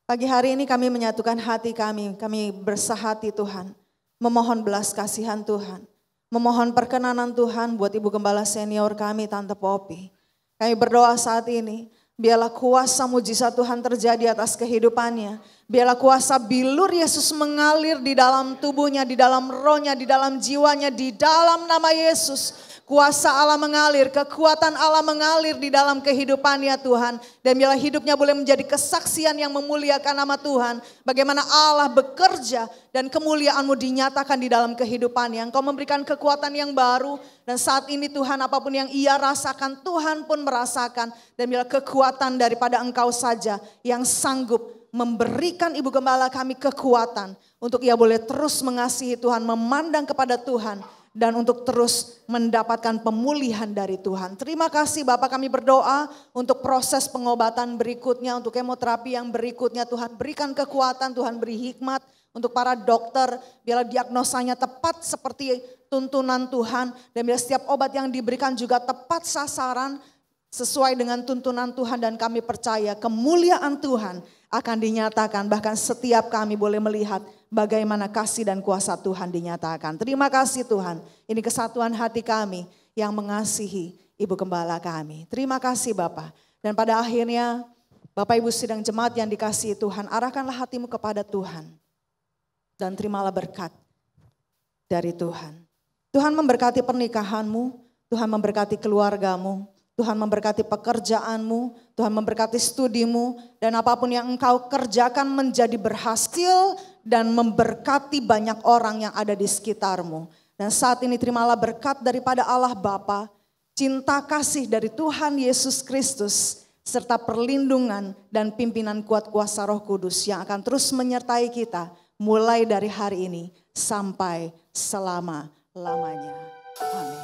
Pagi hari ini kami menyatukan hati kami bersahati Tuhan, memohon belas kasihan Tuhan, memohon perkenanan Tuhan buat Ibu Gembala senior kami, Tante Poppy. Kami berdoa saat ini, biarlah kuasa mujizat Tuhan terjadi atas kehidupannya. Biarlah kuasa bilur Yesus mengalir di dalam tubuhnya, di dalam rohnya, di dalam jiwanya, di dalam nama Yesus. Kuasa Allah mengalir, kekuatan Allah mengalir di dalam kehidupannya Tuhan. Dan biarlah hidupnya boleh menjadi kesaksian yang memuliakan nama Tuhan. Bagaimana Allah bekerja dan kemuliaan-Mu dinyatakan di dalam kehidupannya. Engkau memberikan kekuatan yang baru. Dan saat ini Tuhan, apapun yang ia rasakan, Tuhan pun merasakan. Dan biarlah kekuatan daripada Engkau saja yang sanggup memberikan Ibu Gembala kami kekuatan. Untuk ia boleh terus mengasihi Tuhan, memandang kepada Tuhan. Dan untuk terus mendapatkan pemulihan dari Tuhan. Terima kasih Bapak, kami berdoa untuk proses pengobatan berikutnya, untuk kemoterapi yang berikutnya. Tuhan berikan kekuatan, Tuhan beri hikmat untuk para dokter. Biarlah diagnosanya tepat seperti tuntunan Tuhan. Dan biar setiap obat yang diberikan juga tepat sasaran sesuai dengan tuntunan Tuhan. Dan kami percaya kemuliaan Tuhan akan dinyatakan. Bahkan setiap kami boleh melihat bagaimana kasih dan kuasa Tuhan dinyatakan. Terima kasih Tuhan. Ini kesatuan hati kami yang mengasihi Ibu Gembala kami. Terima kasih Bapak. Dan pada akhirnya Bapak Ibu sidang jemaat yang dikasihi Tuhan, arahkanlah hatimu kepada Tuhan. Dan terimalah berkat dari Tuhan. Tuhan memberkati pernikahanmu, Tuhan memberkati keluargamu, Tuhan memberkati pekerjaanmu, Tuhan memberkati studimu, dan apapun yang engkau kerjakan menjadi berhasil dan memberkati banyak orang yang ada di sekitarmu. Dan saat ini terimalah berkat daripada Allah Bapa, cinta kasih dari Tuhan Yesus Kristus, serta perlindungan dan pimpinan kuat kuasa Roh Kudus yang akan terus menyertai kita mulai dari hari ini sampai selama-lamanya. Amin.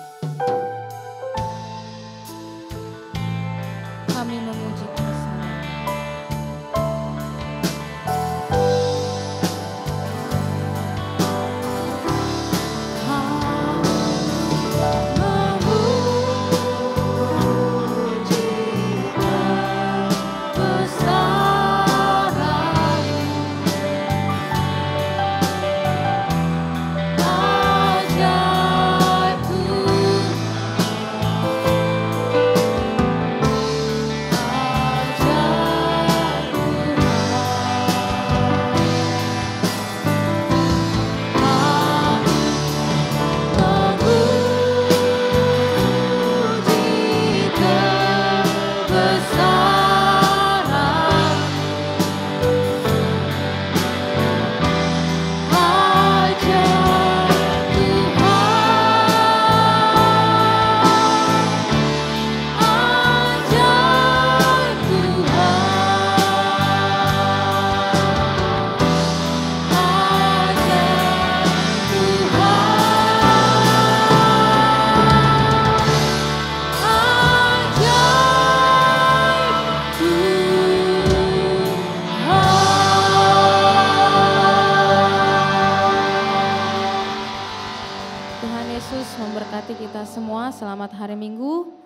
Kami memuji Tuhan. Besar memberkati kita semua. Selamat hari Minggu.